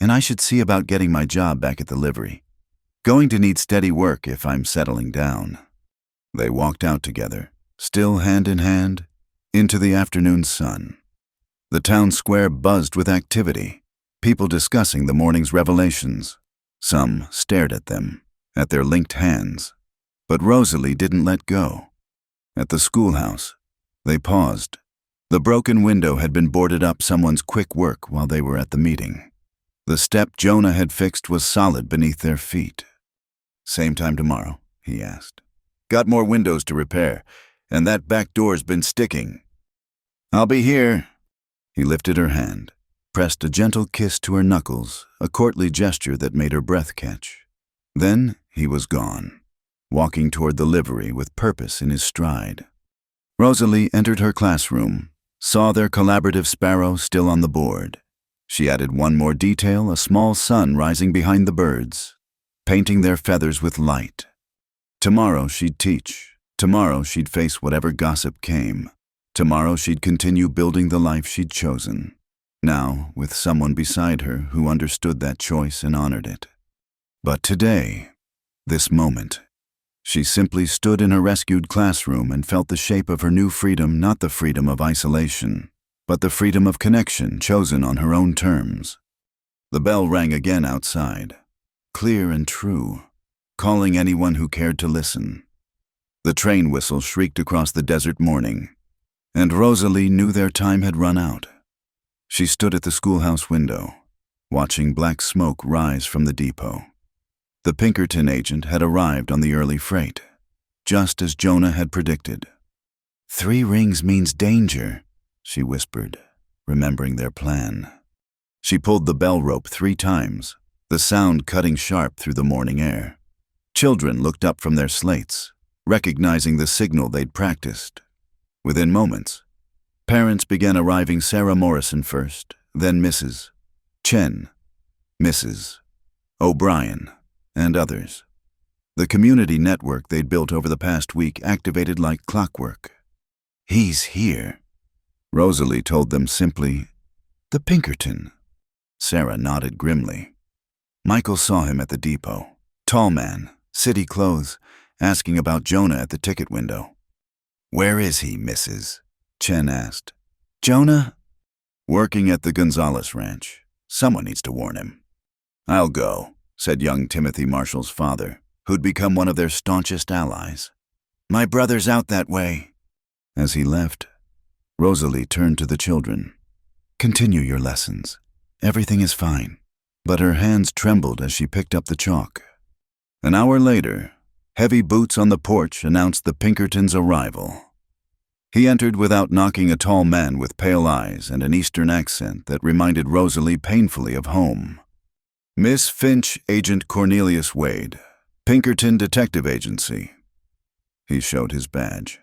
and I should see about getting my job back at the livery. Going to need steady work if I'm settling down." They walked out together, still hand in hand, into the afternoon sun. The town square buzzed with activity, people discussing the morning's revelations. Some stared at them, at their linked hands. But Rosalie didn't let go. At the schoolhouse, they paused. The broken window had been boarded up someone's quick work while they were at the meeting. The step Jonah had fixed was solid beneath their feet. "Same time tomorrow?" he asked. "Got more windows to repair, and that back door's been sticking." "I'll be here." He lifted her hand, pressed a gentle kiss to her knuckles, a courtly gesture that made her breath catch. Then he was gone, walking toward the livery with purpose in his stride. Rosalie entered her classroom, saw their collaborative sparrow still on the board. She added one more detail, a small sun rising behind the birds, painting their feathers with light. Tomorrow she'd teach. Tomorrow she'd face whatever gossip came. Tomorrow she'd continue building the life she'd chosen. Now, with someone beside her who understood that choice and honored it. But today, this moment, she simply stood in her rescued classroom and felt the shape of her new freedom, not the freedom of isolation, but the freedom of connection chosen on her own terms. The bell rang again outside, clear and true, calling anyone who cared to listen. The train whistle shrieked across the desert morning, and Rosalie knew their time had run out. She stood at the schoolhouse window, watching black smoke rise from the depot. The Pinkerton agent had arrived on the early freight, just as Jonah had predicted. "3 rings means danger," she whispered, remembering their plan. She pulled the bell rope 3 times, the sound cutting sharp through the morning air. Children looked up from their slates, recognizing the signal they'd practiced. Within moments, parents began arriving. Sarah Morrison first, then Mrs. Chen, Mrs. O'Brien, and others. The community network they'd built over the past week activated like clockwork. "He's here," Rosalie told them simply. "The Pinkerton." Sarah nodded grimly. Michael saw him at the depot. Tall man, city clothes, asking about Jonah at the ticket window. "Where is he, Mrs.?" Chen asked. "Jonah?" "Working at the Gonzalez Ranch. Someone needs to warn him." "I'll go," said young Timothy Marshall's father, who'd become one of their staunchest allies. "My brother's out that way." As he left, Rosalie turned to the children. "Continue your lessons. Everything is fine." But her hands trembled as she picked up the chalk. An hour later, heavy boots on the porch announced the Pinkertons' arrival. He entered without knocking, a tall man with pale eyes and an Eastern accent that reminded Rosalie painfully of home. "Miss Finch, Agent Cornelius Wade, Pinkerton Detective Agency." He showed his badge.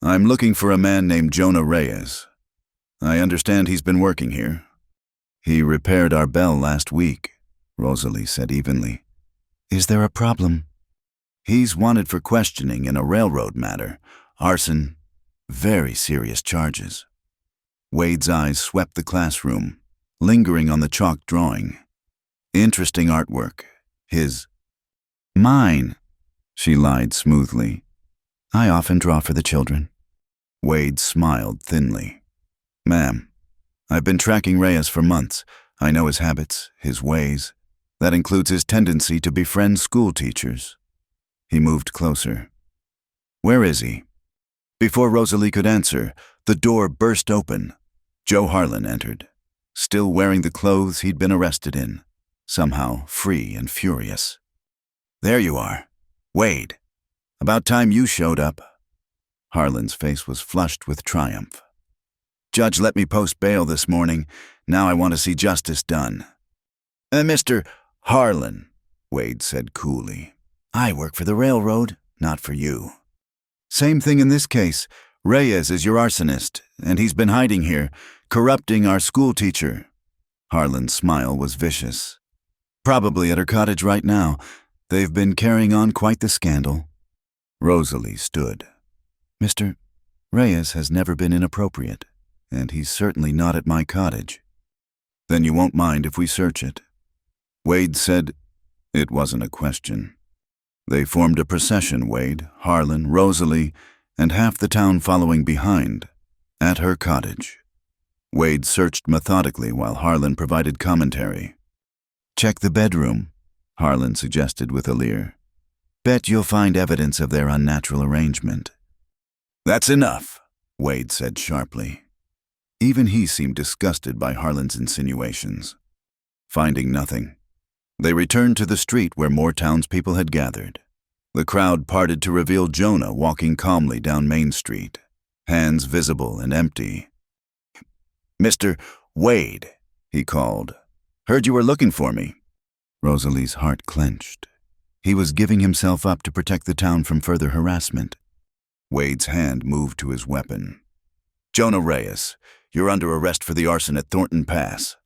"I'm looking for a man named Jonah Reyes. I understand he's been working here." "He repaired our bell last week," Rosalie said evenly. "Is there a problem?" "He's wanted for questioning in a railroad matter. Arson. Very serious charges." Wade's eyes swept the classroom, lingering on the chalk drawing. "Interesting artwork. His." "Mine," she lied smoothly. "I often draw for the children." Wade smiled thinly. "Ma'am, I've been tracking Reyes for months. I know his habits, his ways. That includes his tendency to befriend school teachers." He moved closer. "Where is he?" Before Rosalie could answer, the door burst open. Joe Harlan entered, still wearing the clothes he'd been arrested in, somehow free and furious. "There you are. Wade. About time you showed up." Harlan's face was flushed with triumph. "Judge let me post bail this morning. Now I want to see justice done." Mr. Harlan," Wade said coolly, "I work for the railroad, not for you." "Same thing in this case. Reyes is your arsonist, and he's been hiding here, corrupting our school teacher." Harlan's smile was vicious. "Probably at her cottage right now. They've been carrying on quite the scandal." Rosalie stood. "Mr. Reyes has never been inappropriate, and he's certainly not at my cottage." Then you won't mind if we search it? Wade said it wasn't a question. They formed a procession, Wade, Harlan, Rosalie, and half the town following behind, at her cottage. Wade searched methodically while Harlan provided commentary. Check the bedroom, Harlan suggested with a leer. Bet you'll find evidence of their unnatural arrangement. That's enough, Wade said sharply. Even he seemed disgusted by Harlan's insinuations. Finding nothing, they returned to the street where more townspeople had gathered. The crowd parted to reveal Jonah walking calmly down Main Street, hands visible and empty. Mr. Wade, he called. Heard you were looking for me. Rosalie's heart clenched. He was giving himself up to protect the town from further harassment. Wade's hand moved to his weapon. Jonah Reyes, you're under arrest for the arson at Thornton Pass.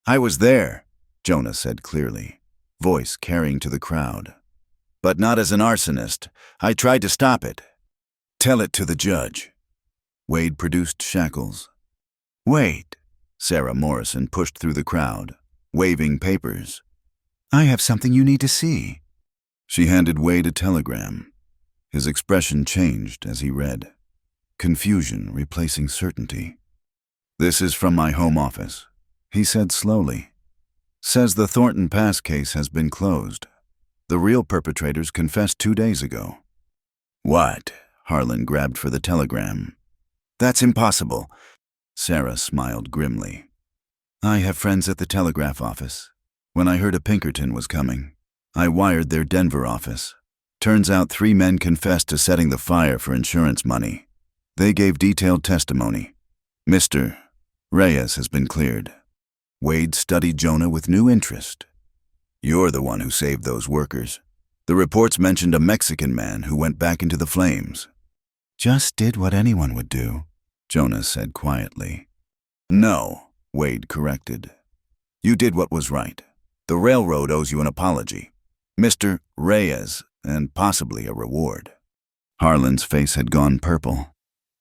I was there, Jonah said clearly, voice carrying to the crowd. But not as an arsonist. I tried to stop it. Tell it to the judge. Wade produced shackles. Wait, Sarah Morrison pushed through the crowd, waving papers. I have something you need to see. She handed Wade a telegram. His expression changed as he read, confusion replacing certainty. This is from my home office, he said slowly. Says the Thornton Pass case has been closed. The real perpetrators confessed 2 days ago. What? Harlan grabbed for the telegram. That's impossible. Sarah smiled grimly. I have friends at the telegraph office. When I heard a Pinkerton was coming, I wired their Denver office. Turns out 3 men confessed to setting the fire for insurance money. They gave detailed testimony. Mr. Reyes has been cleared. Wade studied Jonah with new interest. You're the one who saved those workers. The reports mentioned a Mexican man who went back into the flames. Just did what anyone would do, Jonah said quietly. No, Wade corrected. You did what was right. The railroad owes you an apology. Mr. Reyes, and possibly a reward. Harlan's face had gone purple.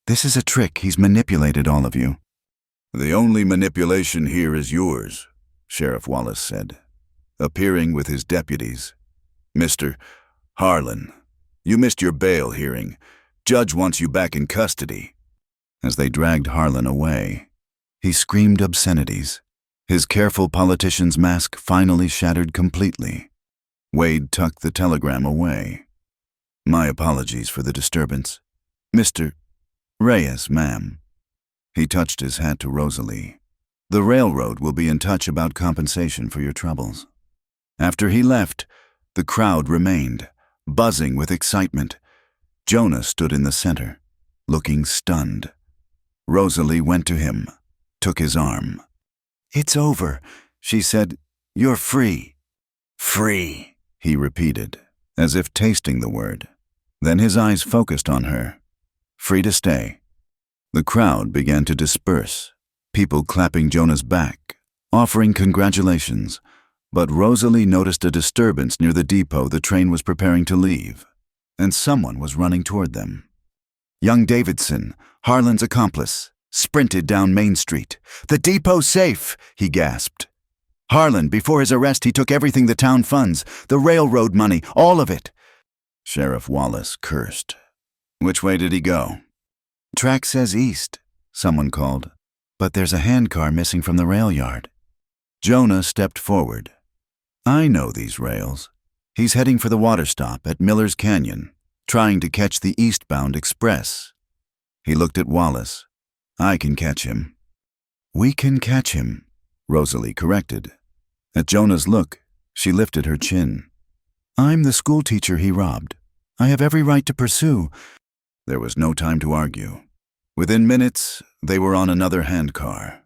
This is a trick. He's manipulated all of you. The only manipulation here is yours, Sheriff Wallace said, appearing with his deputies. Mr. Harlan, you missed your bail hearing. Judge wants you back in custody. As they dragged Harlan away, he screamed obscenities. His careful politician's mask finally shattered completely. Wade tucked the telegram away. My apologies for the disturbance. Mr. Reyes, ma'am. He touched his hat to Rosalie. The railroad will be in touch about compensation for your troubles. After he left, the crowd remained, buzzing with excitement. Jonah stood in the center, looking stunned. Rosalie went to him, took his arm. It's over, she said. You're free. Free, he repeated, as if tasting the word. Then his eyes focused on her. Free to stay. The crowd began to disperse, people clapping Jonah's back, offering congratulations. But Rosalie noticed a disturbance near the depot the train was preparing to leave, and someone was running toward them. Young Davidson, Harlan's accomplice, sprinted down Main Street. The depot's safe, he gasped. Harlan, before his arrest, he took everything the town funds, the railroad money, all of it. Sheriff Wallace cursed. Which way did he go? Track says east, someone called, but there's a handcar missing from the rail yard. Jonah stepped forward. I know these rails. He's heading for the water stop at Miller's Canyon, trying to catch the eastbound express. He looked at Wallace. I can catch him. We can catch him, Rosalie corrected. At Jonah's look, she lifted her chin. I'm the schoolteacher he robbed. I have every right to pursue. There was no time to argue. Within minutes, they were on another handcar.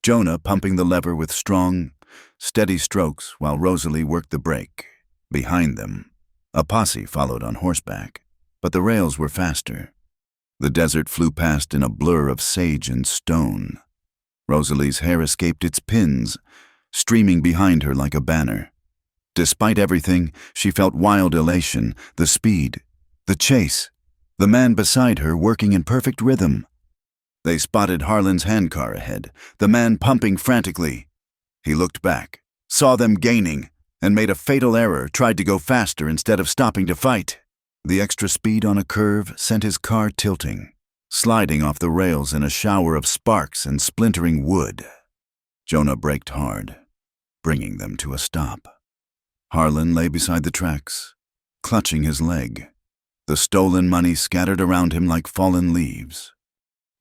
Jonah pumping the lever with strong, steady strokes while Rosalie worked the brake. Behind them, a posse followed on horseback, but the rails were faster. The desert flew past in a blur of sage and stone. Rosalie's hair escaped its pins, streaming behind her like a banner. Despite everything, she felt wild elation, the speed, the chase, the man beside her working in perfect rhythm. They spotted Harlan's handcar ahead, the man pumping frantically. He looked back, saw them gaining, and made a fatal error, tried to go faster instead of stopping to fight. The extra speed on a curve sent his car tilting, sliding off the rails in a shower of sparks and splintering wood. Jonah braked hard, bringing them to a stop. Harlan lay beside the tracks, clutching his leg, the stolen money scattered around him like fallen leaves.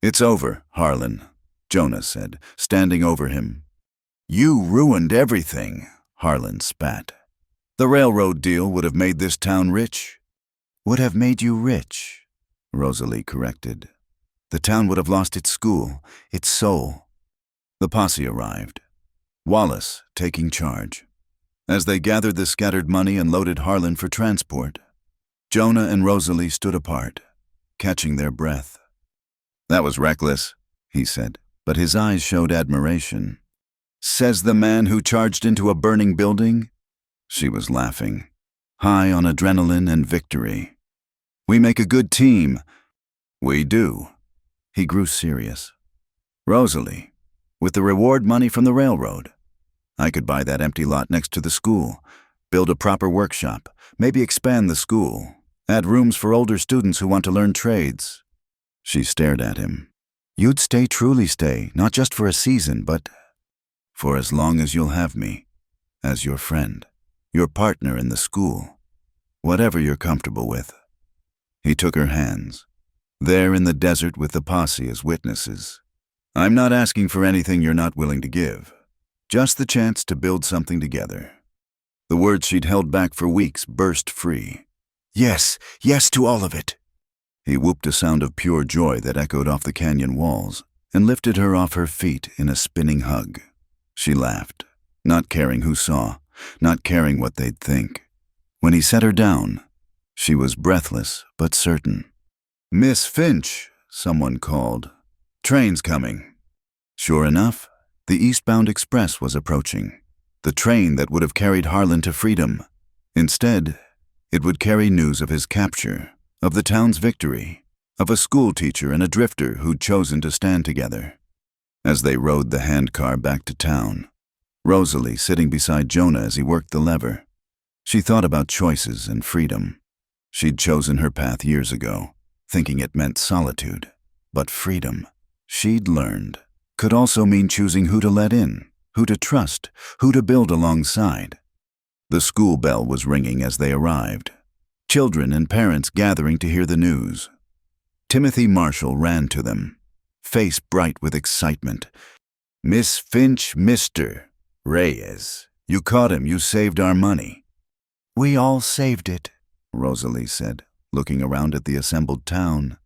"It's over, Harlan," Jonah said, standing over him. "You ruined everything," Harlan spat. "The railroad deal would have made this town rich." "Would have made you rich," Rosalie corrected. "The town would have lost its school, its soul." The posse arrived, Wallace taking charge. As they gathered the scattered money and loaded Harlan for transport, Jonah and Rosalie stood apart, catching their breath. "That was reckless," he said, but his eyes showed admiration. "Says the man who charged into a burning building?" She was laughing, high on adrenaline and victory. "We make a good team." "We do." He grew serious. "Rosalie, with the reward money from the railroad, I could buy that empty lot next to the school, build a proper workshop, maybe expand the school, add rooms for older students who want to learn trades." She stared at him. "You'd stay, truly stay, not just for a season, but for as long as you'll have me, as your friend, your partner in the school, whatever you're comfortable with." He took her hands, there in the desert with the posse as witnesses. "I'm not asking for anything you're not willing to give, just the chance to build something together." The words she'd held back for weeks burst free. "Yes, yes to all of it." He whooped a sound of pure joy that echoed off the canyon walls and lifted her off her feet in a spinning hug. She laughed, not caring who saw, not caring what they'd think. When he set her down, she was breathless but certain. "Miss Finch," someone called. "Train's coming." Sure enough, the eastbound express was approaching, the train that would have carried Harlan to freedom. Instead, it would carry news of his capture, of the town's victory, of a schoolteacher and a drifter who'd chosen to stand together. As they rode the handcar back to town, Rosalie sitting beside Jonah as he worked the lever, she thought about choices and freedom. She'd chosen her path years ago, thinking it meant solitude, but freedom, she'd learned, could also mean choosing who to let in, who to trust, who to build alongside. The school bell was ringing as they arrived, children and parents gathering to hear the news. Timothy Marshall ran to them, face bright with excitement. "Miss Finch, Mr. Reyes, you caught him, you saved our money." "We all saved it," Rosalie said, looking around at the assembled town.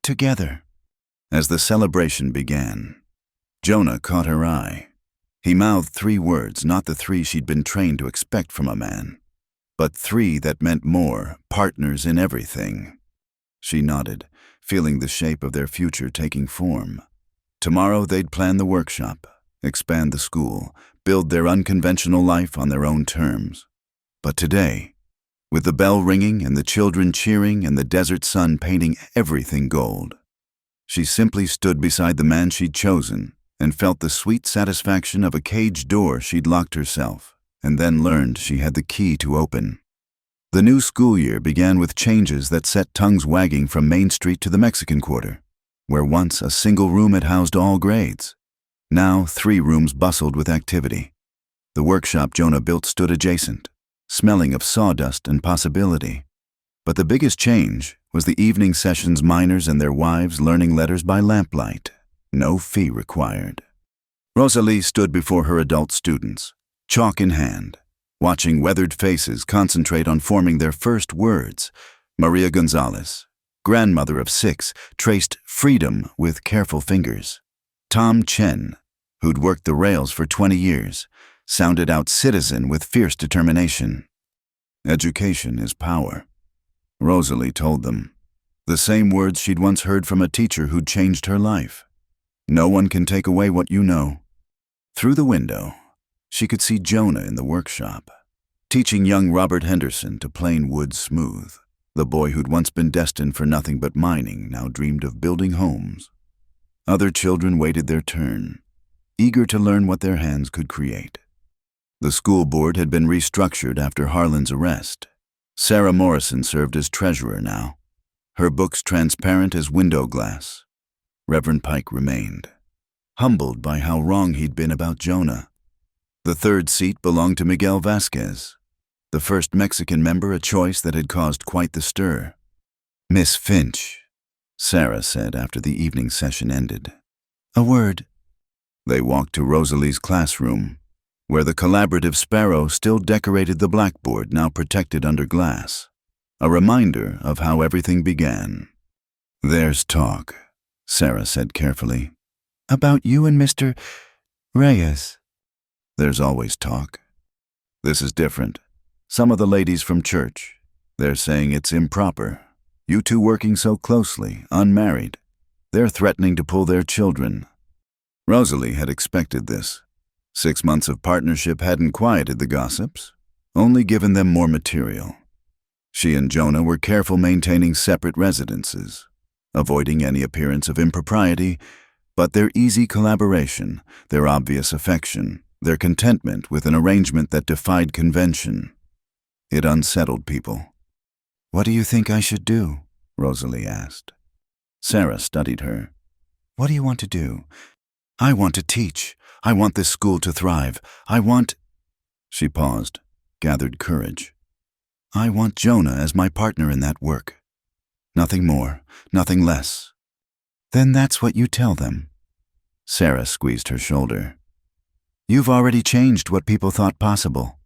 "Together." As the celebration began, Jonah caught her eye. He mouthed 3 words, not the 3 she'd been trained to expect from a man, but 3 that meant more, partners in everything. She nodded, feeling the shape of their future taking form. Tomorrow they'd plan the workshop, expand the school, build their unconventional life on their own terms. But today, with the bell ringing and the children cheering and the desert sun painting everything gold, she simply stood beside the man she'd chosen and felt the sweet satisfaction of a caged door she'd locked herself, and then learned she had the key to open. The new school year began with changes that set tongues wagging from Main Street to the Mexican Quarter, where once a single room had housed all grades. Now 3 rooms bustled with activity. The workshop Jonah built stood adjacent, smelling of sawdust and possibility. But the biggest change was the evening sessions minors and their wives learning letters by lamplight, no fee required. Rosalie stood before her adult students, chalk in hand, watching weathered faces concentrate on forming their first words. Maria Gonzalez, grandmother of 6, traced freedom with careful fingers. Tom Chen, who'd worked the rails for 20 years, sounded out citizen with fierce determination. Education is power, Rosalie told them, the same words she'd once heard from a teacher who'd changed her life. No one can take away what you know. Through the window, she could see Jonah in the workshop, teaching young Robert Henderson to plane wood smooth. The boy who'd once been destined for nothing but mining now dreamed of building homes. Other children waited their turn, eager to learn what their hands could create. The school board had been restructured after Harlan's arrest. Sarah Morrison served as treasurer now, her books transparent as window glass. Reverend Pike remained, humbled by how wrong he'd been about Jonah. The third seat belonged to Miguel Vasquez, the first Mexican member, a choice that had caused quite the stir. "Miss Finch," Sarah said after the evening session ended. "A word." They walked to Rosalie's classroom, where the collaborative sparrow still decorated the blackboard, now protected under glass, a reminder of how everything began. "There's talk," Sarah said carefully. "About you and Mr. Reyes." "There's always talk. This is different. Some of the ladies from church, they're saying it's improper. You two working so closely, unmarried. They're threatening to pull their children." Rosalie had expected this. 6 months of partnership hadn't quieted the gossips, only given them more material. She and Jonah were careful maintaining separate residences, avoiding any appearance of impropriety, but their easy collaboration, their obvious affection, their contentment with an arrangement that defied convention. It unsettled people. "What do you think I should do?" Rosalie asked. Sarah studied her. "What do you want to do?" "I want to teach. I want this school to thrive. I want—" She paused, gathered courage. "I want Jonah as my partner in that work. Nothing more, nothing less." "Then that's what you tell them." Sarah squeezed her shoulder. "You've already changed what people thought possible.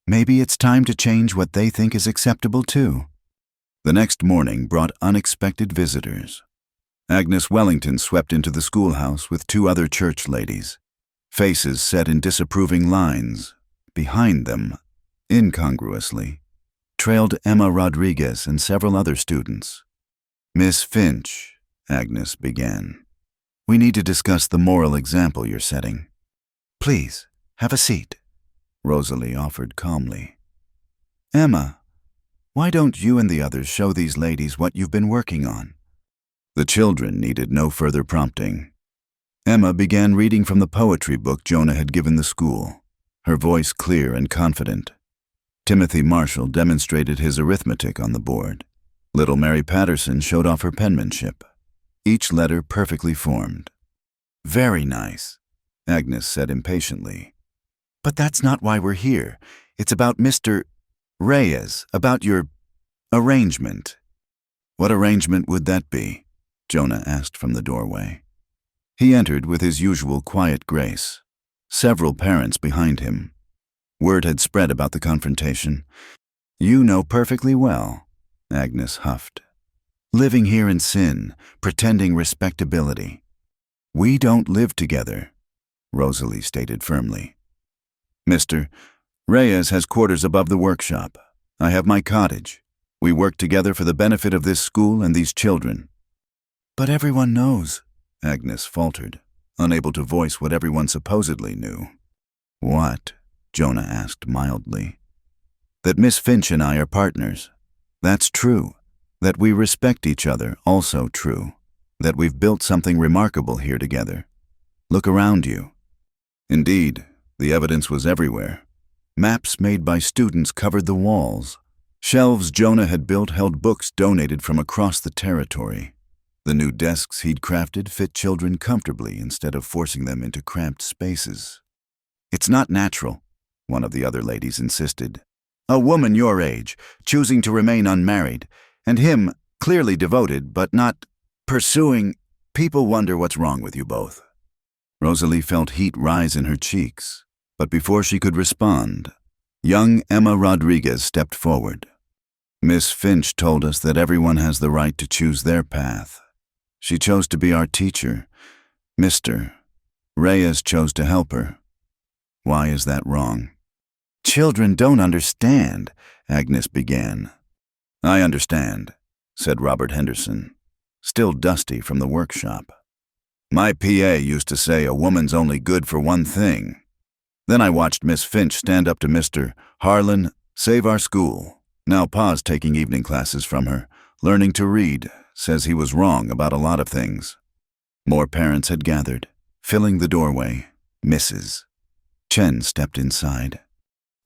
Maybe it's time to change what they think is acceptable too." The next morning brought unexpected visitors. Agnes Wellington swept into the schoolhouse with 2 other church ladies, faces set in disapproving lines. Behind them, incongruously, trailed Emma Rodriguez and several other students. "Miss Finch," Agnes began, "we need to discuss the moral example you're setting." "Please, have a seat," Rosalie offered calmly. "Emma, why don't you and the others show these ladies what you've been working on?" The children needed no further prompting. Emma began reading from the poetry book Jonah had given the school, her voice clear and confident. Timothy Marshall demonstrated his arithmetic on the board. Little Mary Patterson showed off her penmanship, each letter perfectly formed. "Very nice," Agnes said impatiently. "But that's not why we're here. It's about Mr. Reyes, about your arrangement." "What arrangement would that be?" Jonah asked from the doorway. He entered with his usual quiet grace, several parents behind him. Word had spread about the confrontation. "You know perfectly well," Agnes huffed. "Living here in sin, pretending respectability." "We don't live together," Rosalie stated firmly. "Mr. Reyes has quarters above the workshop. I have my cottage. We work together for the benefit of this school and these children." "But everyone knows," Agnes faltered, unable to voice what everyone supposedly knew. "What?" Jonah asked mildly. "That Miss Finch and I are partners. That's true. That we respect each other, also true. That we've built something remarkable here together. Look around you." Indeed, the evidence was everywhere. Maps made by students covered the walls. Shelves Jonah had built held books donated from across the territory. The new desks he'd crafted fit children comfortably instead of forcing them into cramped spaces. "It's not natural," one of the other ladies insisted. "A woman your age, choosing to remain unmarried, and him, clearly devoted, but not pursuing. People wonder what's wrong with you both." Rosalie felt heat rise in her cheeks, but before she could respond, young Emma Rodriguez stepped forward. "Miss Finch told us that everyone has the right to choose their path. She chose to be our teacher. Mr. Reyes chose to help her. Why is that wrong?" "Children don't understand," Agnes began. "I understand," said Robert Henderson, still dusty from the workshop. "My PA used to say a woman's only good for one thing. Then I watched Miss Finch stand up to Mr. Harlan, save our school. Now Pa's taking evening classes from her, learning to read, says he was wrong about a lot of things." More parents had gathered, filling the doorway. Mrs. Chen stepped inside.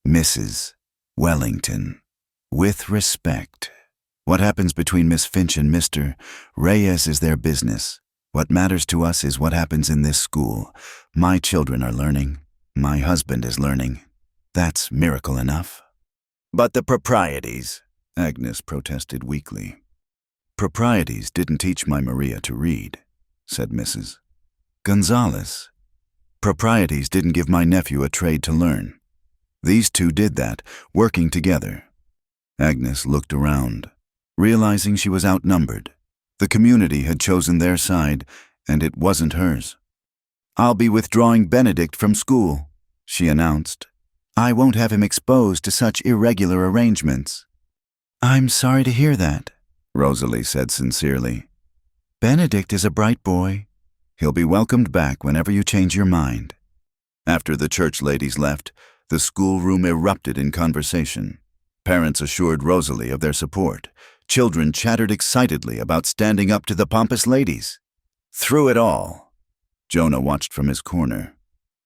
Mrs. Wellington. With respect. What happens between Miss Finch and Mr. Reyes is their business. What matters to us is what happens in this school. My children are learning. My husband is learning. That's miracle enough. But the proprieties, Agnes protested weakly. Proprieties didn't teach my Maria to read, said Mrs. Gonzalez. Proprieties didn't give my nephew a trade to learn. These two did that, working together. Agnes looked around, realizing she was outnumbered. The community had chosen their side, and it wasn't hers. "I'll be withdrawing Benedict from school," she announced. "I won't have him exposed to such irregular arrangements." "I'm sorry to hear that," Rosalie said sincerely. "Benedict is a bright boy. He'll be welcomed back whenever you change your mind." After the church ladies left, the schoolroom erupted in conversation. Parents assured Rosalie of their support. Children chattered excitedly about standing up to the pompous ladies. Through it all, Jonah watched from his corner,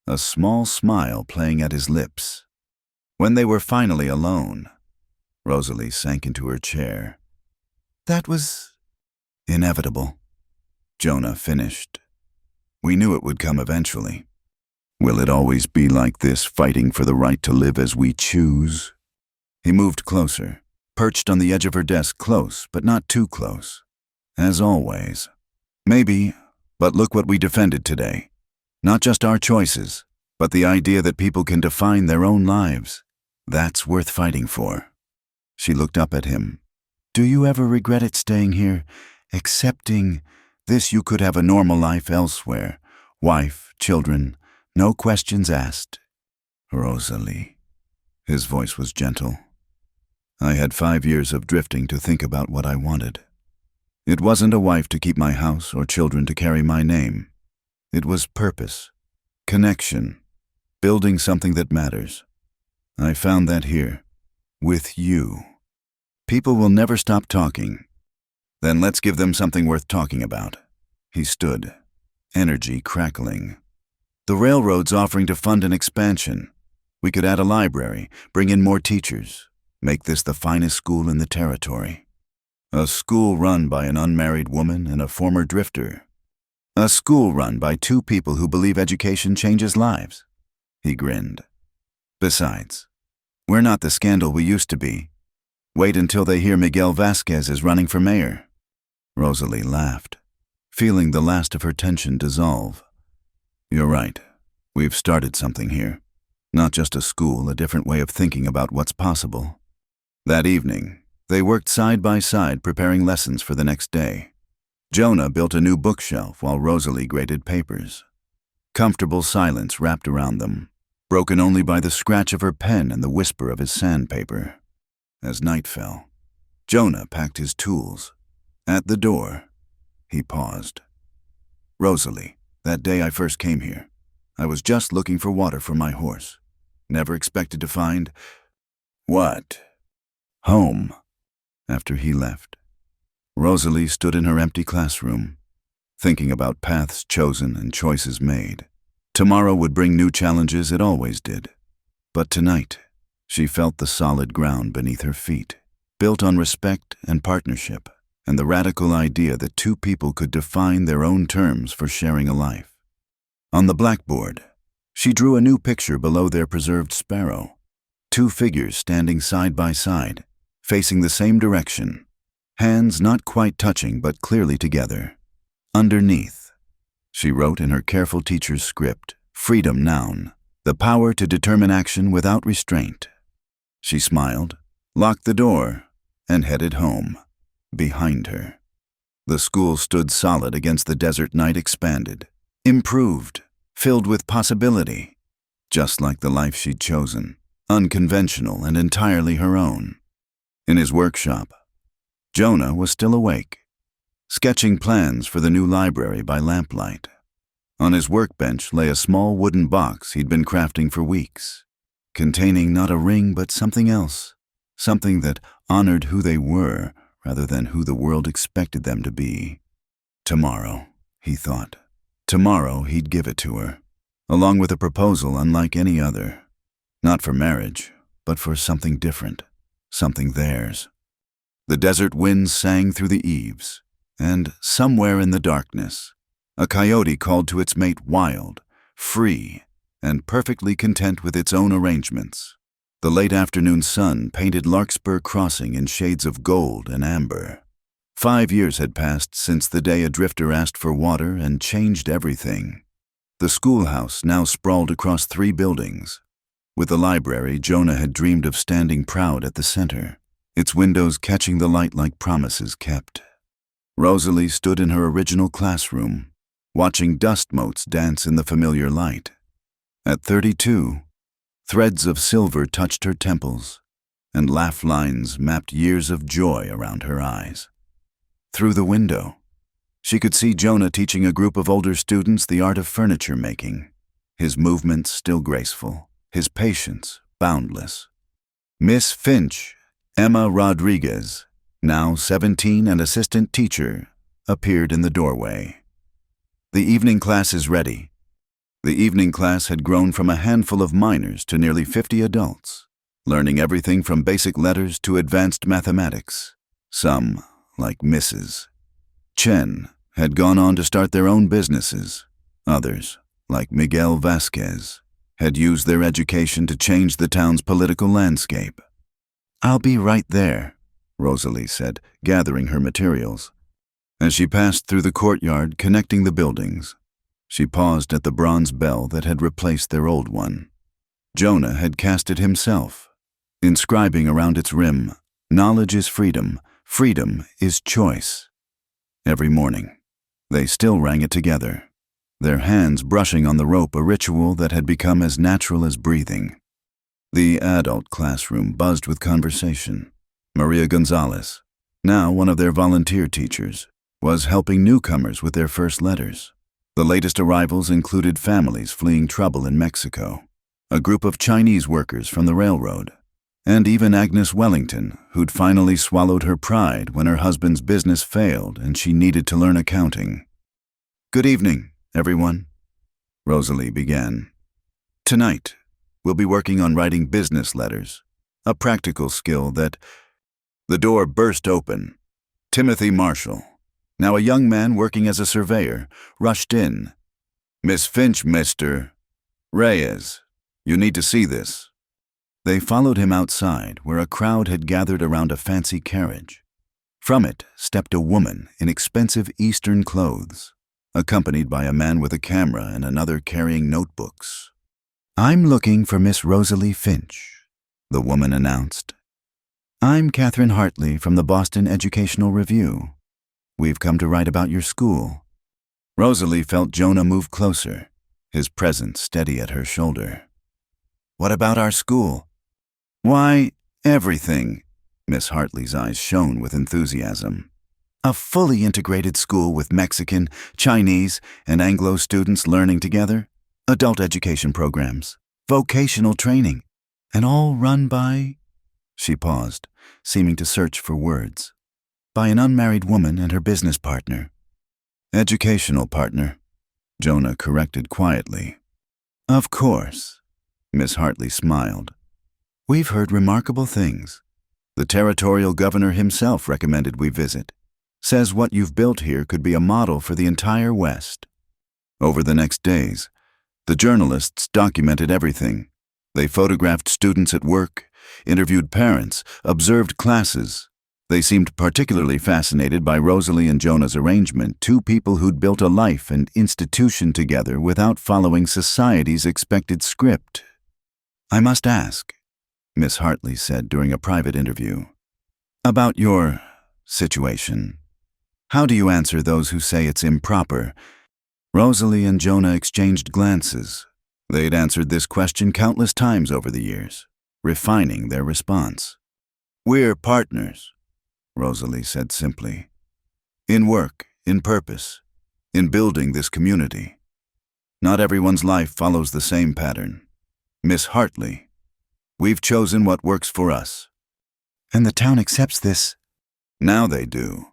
a small smile playing at his lips. When they were finally alone, Rosalie sank into her chair. "That was inevitable," Jonah finished. "We knew it would come eventually. Will it always be like this, fighting for the right to live as we choose?" He moved closer, perched on the edge of her desk, close, but not too close. "As always. Maybe, but look what we defended today. Not just our choices, but the idea that people can define their own lives. That's worth fighting for." She looked up at him. "Do you ever regret it staying here, accepting this? You could have a normal life elsewhere. Wife, children, no questions asked." "Rosalie." His voice was gentle. "I had 5 years of drifting to think about what I wanted. It wasn't a wife to keep my house or children to carry my name. It was purpose, connection, building something that matters. I found that here, with you. People will never stop talking. Then let's give them something worth talking about." He stood, energy crackling. "The railroad's offering to fund an expansion. We could add a library, bring in more teachers, make this the finest school in the territory. A school run by an unmarried woman and a former drifter. A school run by 2 people who believe education changes lives." He grinned. "Besides, we're not the scandal we used to be. Wait until they hear Miguel Vasquez is running for mayor." Rosalie laughed, feeling the last of her tension dissolve. "You're right. We've started something here. Not just a school, a different way of thinking about what's possible." That evening, they worked side by side preparing lessons for the next day. Jonah built a new bookshelf while Rosalie graded papers. Comfortable silence wrapped around them, broken only by the scratch of her pen and the whisper of his sandpaper. As night fell, Jonah packed his tools. At the door, he paused. "Rosalie, that day I first came here, I was just looking for water for my horse. Never expected to find..." "What?" "Home." After he left, Rosalie stood in her empty classroom, thinking about paths chosen and choices made. Tomorrow would bring new challenges, it always did. But tonight, she felt the solid ground beneath her feet, built on respect and partnership, and the radical idea that 2 people could define their own terms for sharing a life. On the blackboard, she drew a new picture below their preserved sparrow. 2 figures standing side by side, facing the same direction, hands not quite touching but clearly together. Underneath, she wrote in her careful teacher's script, "Freedom noun, the power to determine action without restraint." She smiled, locked the door, and headed home. Behind her, the school stood solid against the desert night, expanded, improved, filled with possibility, just like the life she'd chosen, unconventional and entirely her own. In his workshop, Jonah was still awake, sketching plans for the new library by lamplight. On his workbench lay a small wooden box he'd been crafting for weeks, containing not a ring but something else, something that honored who they were rather than who the world expected them to be. Tomorrow, he thought. Tomorrow he'd give it to her, along with a proposal unlike any other. Not for marriage, but for something different, something theirs. The desert winds sang through the eaves, and somewhere in the darkness, a coyote called to its mate wild, free, and perfectly content with its own arrangements. The late afternoon sun painted Larkspur Crossing in shades of gold and amber. 5 years had passed since the day a drifter asked for water and changed everything. The schoolhouse now sprawled across 3 buildings. With the library, Jonah had dreamed of standing proud at the center, its windows catching the light like promises kept. Rosalie stood in her original classroom, watching dust motes dance in the familiar light. At 32, threads of silver touched her temples, and laugh lines mapped years of joy around her eyes. Through the window, she could see Jonah teaching a group of older students the art of furniture making, his movements still graceful, his patience boundless. Miss Finch, Emma Rodriguez, now 17 and assistant teacher, appeared in the doorway. The evening class is ready. The evening class had grown from a handful of minors to nearly 50 adults, learning everything from basic letters to advanced mathematics. Some, like Mrs. Chen, had gone on to start their own businesses. Others, like Miguel Vasquez, had used their education to change the town's political landscape. "I'll be right there," Rosalie said, gathering her materials. As she passed through the courtyard connecting the buildings, she paused at the bronze bell that had replaced their old one. Jonah had cast it himself, inscribing around its rim, "Knowledge is freedom, freedom is choice." Every morning, they still rang it together, their hands brushing on the rope, a ritual that had become as natural as breathing. The adult classroom buzzed with conversation. Maria Gonzalez, now one of their volunteer teachers, was helping newcomers with their first letters. The latest arrivals included families fleeing trouble in Mexico, a group of Chinese workers from the railroad, and even Agnes Wellington, who'd finally swallowed her pride when her husband's business failed and she needed to learn accounting. "Good evening, everyone," Rosalie began. "Tonight, we'll be working on writing business letters, a practical skill that—" The door burst open. Timothy Marshall, now a young man working as a surveyor, rushed in. "Miss Finch, Mr. Reyes, you need to see this." They followed him outside, where a crowd had gathered around a fancy carriage. From it stepped a woman in expensive Eastern clothes, accompanied by a man with a camera and another carrying notebooks. "I'm looking for Miss Rosalie Finch," the woman announced. "I'm Catherine Hartley from the Boston Educational Review. We've come to write about your school." Rosalie felt Jonah move closer, his presence steady at her shoulder. "What about our school?" "Why, everything." Miss Hartley's eyes shone with enthusiasm. "A fully integrated school with Mexican, Chinese, and Anglo students learning together, adult education programs, vocational training, and all run by—" She paused, seeming to search for words. "By an unmarried woman and her business partner." "Educational partner," Jonah corrected quietly. "Of course," Miss Hartley smiled. "We've heard remarkable things. The territorial governor himself recommended we visit. Says what you've built here could be a model for the entire West." Over the next days, the journalists documented everything. They photographed students at work, interviewed parents, observed classes. They seemed particularly fascinated by Rosalie and Jonah's arrangement, 2 people who'd built a life and institution together without following society's expected script. "I must ask," Miss Hartley said during a private interview, "about your situation. How do you answer those who say it's improper?" Rosalie and Jonah exchanged glances. They'd answered this question countless times over the years, refining their response. "We're partners," Rosalie said simply. "In work, in purpose, in building this community. Not everyone's life follows the same pattern. Miss Hartley, we've chosen what works for us." "And the town accepts this?" "Now they do."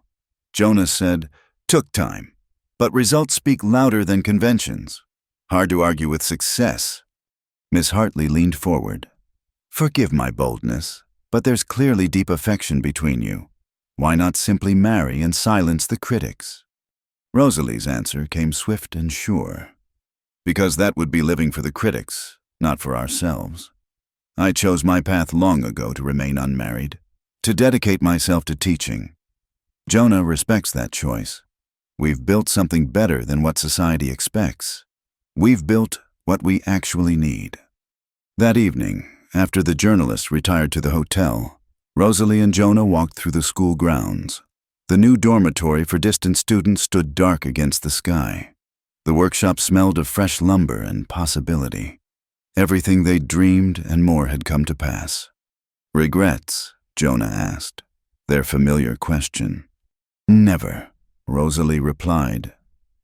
Jonah said, "Took time, but results speak louder than conventions. Hard to argue with success." Miss Hartley leaned forward. Forgive my boldness, but there's clearly deep affection between you. Why not simply marry and silence the critics? Rosalie's answer came swift and sure. Because that would be living for the critics, not for ourselves. I chose my path long ago to remain unmarried, to dedicate myself to teaching. Jonah respects that choice. We've built something better than what society expects. We've built what we actually need. That evening, after the journalist retired to the hotel, Rosalie and Jonah walked through the school grounds. The new dormitory for distant students stood dark against the sky. The workshop smelled of fresh lumber and possibility. Everything they'd dreamed and more had come to pass. Regrets? Jonah asked, their familiar question. Never, Rosalie replied,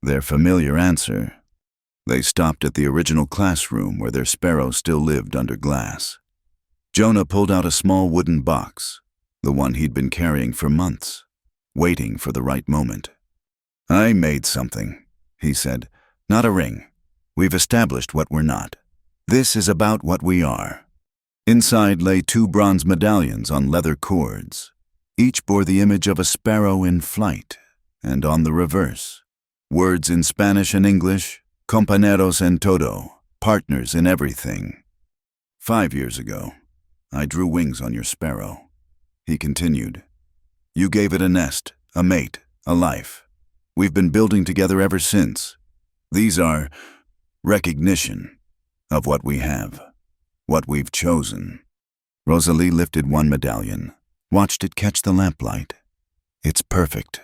their familiar answer. They stopped at the original classroom where their sparrow still lived under glass. Jonah pulled out a small wooden box, the one he'd been carrying for months, waiting for the right moment. I made something, he said. Not a ring. We've established what we're not. This is about what we are. Inside lay 2 bronze medallions on leather cords. Each bore the image of a sparrow in flight, and on the reverse, words in Spanish and English, compañeros en todo, partners in everything. 5 years ago, I drew wings on your sparrow. He continued. You gave it a nest, a mate, a life. We've been building together ever since. These are recognition of what we have, what we've chosen. Rosalie lifted one medallion, watched it catch the lamplight. It's perfect.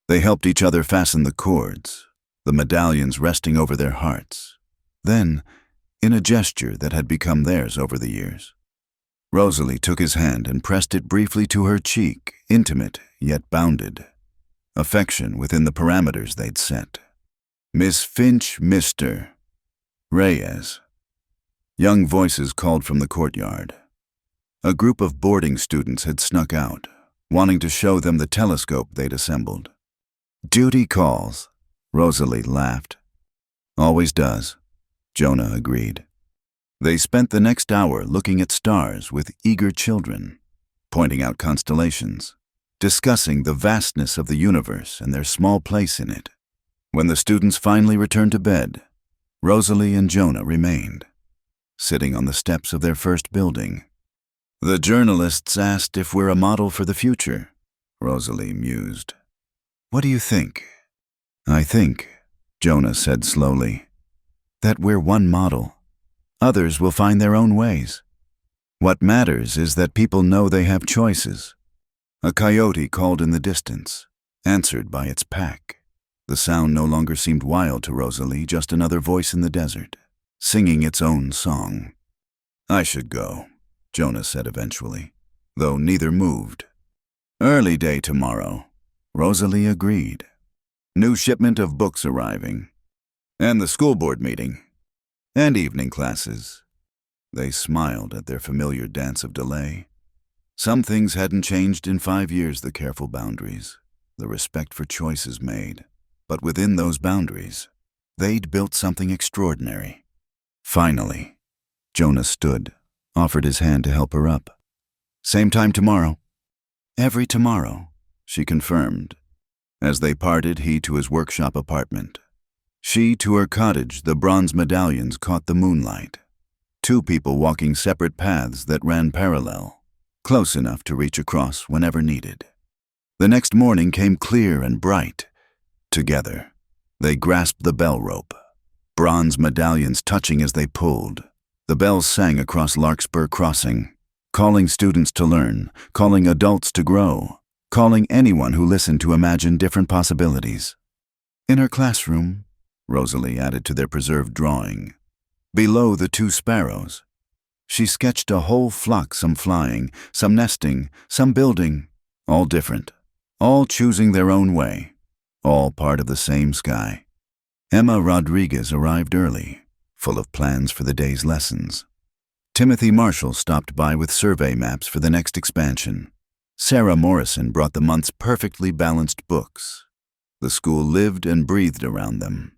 They helped each other fasten the cords, the medallions resting over their hearts. Then, in a gesture that had become theirs over the years, Rosalie took his hand and pressed it briefly to her cheek, intimate yet bounded. Affection within the parameters they'd set. Miss Finch, Mr. Reyes. Young voices called from the courtyard. A group of boarding students had snuck out, wanting to show them the telescope they'd assembled. Duty calls, Rosalie laughed. Always does, Jonah agreed. They spent the next hour looking at stars with eager children, pointing out constellations, discussing the vastness of the universe and their small place in it. When the students finally returned to bed, Rosalie and Jonah remained, sitting on the steps of their first building. The journalists asked if we're a model for the future, Rosalie mused. What do you think? I think, Jonah said slowly, that we're one model. Others will find their own ways. What matters is that people know they have choices. A coyote called in the distance, answered by its pack. The sound no longer seemed wild to Rosalie, just another voice in the desert, singing its own song. I should go, Jonah said eventually, though neither moved. Early day tomorrow, Rosalie agreed. New shipment of books arriving. And the school board meeting. And evening classes. They smiled at their familiar dance of delay. Some things hadn't changed in 5 years, the careful boundaries, the respect for choices made. But within those boundaries, they'd built something extraordinary. Finally, Jonah stood, offered his hand to help her up. Same time tomorrow. Every tomorrow, she confirmed. As they parted, he to his workshop apartment. She to her cottage. The bronze medallions caught the moonlight. 2 people walking separate paths that ran parallel, close enough to reach across whenever needed. The next morning came clear and bright. Together, they grasped the bell rope, bronze medallions touching as they pulled. The bells sang across Larkspur Crossing, calling students to learn, calling adults to grow, calling anyone who listened to imagine different possibilities. In her classroom, Rosalie added to their preserved drawing, below the 2 sparrows, she sketched a whole flock, some flying, some nesting, some building, all different, all choosing their own way, all part of the same sky. Emma Rodriguez arrived early, full of plans for the day's lessons. Timothy Marshall stopped by with survey maps for the next expansion. Sarah Morrison brought the month's perfectly balanced books. The school lived and breathed around them,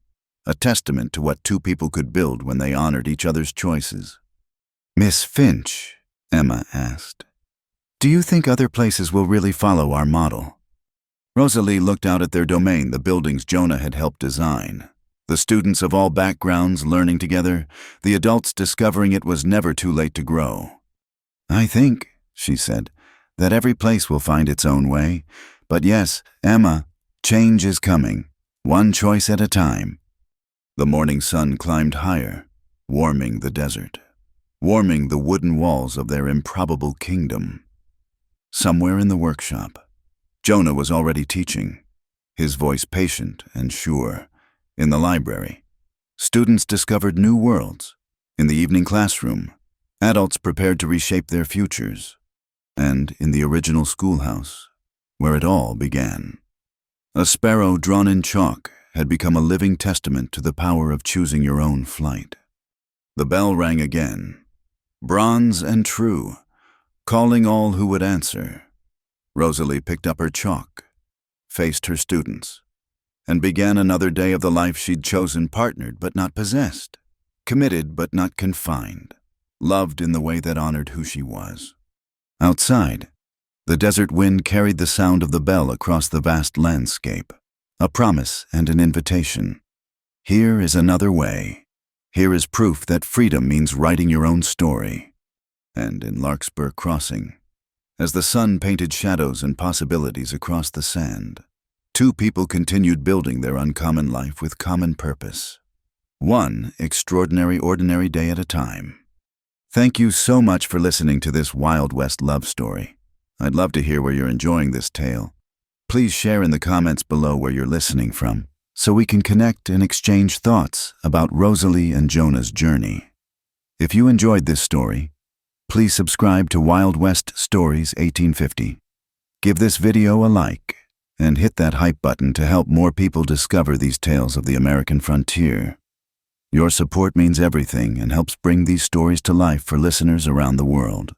a testament to what 2 people could build when they honored each other's choices. Miss Finch, Emma asked. Do you think other places will really follow our model? Rosalie looked out at their domain, the buildings Jonah had helped design. The students of all backgrounds learning together, the adults discovering it was never too late to grow. I think, she said, that every place will find its own way. But yes, Emma, change is coming, one choice at a time. The morning sun climbed higher, warming the desert, warming the wooden walls of their improbable kingdom. Somewhere in the workshop, Jonah was already teaching, his voice patient and sure. In the library, students discovered new worlds. In the evening classroom, adults prepared to reshape their futures. And in the original schoolhouse, where it all began. A sparrow drawn in chalk had become a living testament to the power of choosing your own flight. The bell rang again, bronze and true, calling all who would answer. Rosalie picked up her chalk, faced her students, and began another day of the life she'd chosen, partnered but not possessed, committed but not confined, loved in the way that honored who she was. Outside, the desert wind carried the sound of the bell across the vast landscape, a promise and an invitation. Here is another way. Here is proof that freedom means writing your own story. And in Larkspur Crossing, as the sun painted shadows and possibilities across the sand, two people continued building their uncommon life with common purpose. One extraordinary, ordinary day at a time. Thank you so much for listening to this Wild West love story. I'd love to hear where you're enjoying this tale. Please share in the comments below where you're listening from, so we can connect and exchange thoughts about Rosalie and Jonah's journey. If you enjoyed this story, please subscribe to Wild West Stories 1850. Give this video a like, and hit that hype button to help more people discover these tales of the American frontier. Your support means everything and helps bring these stories to life for listeners around the world.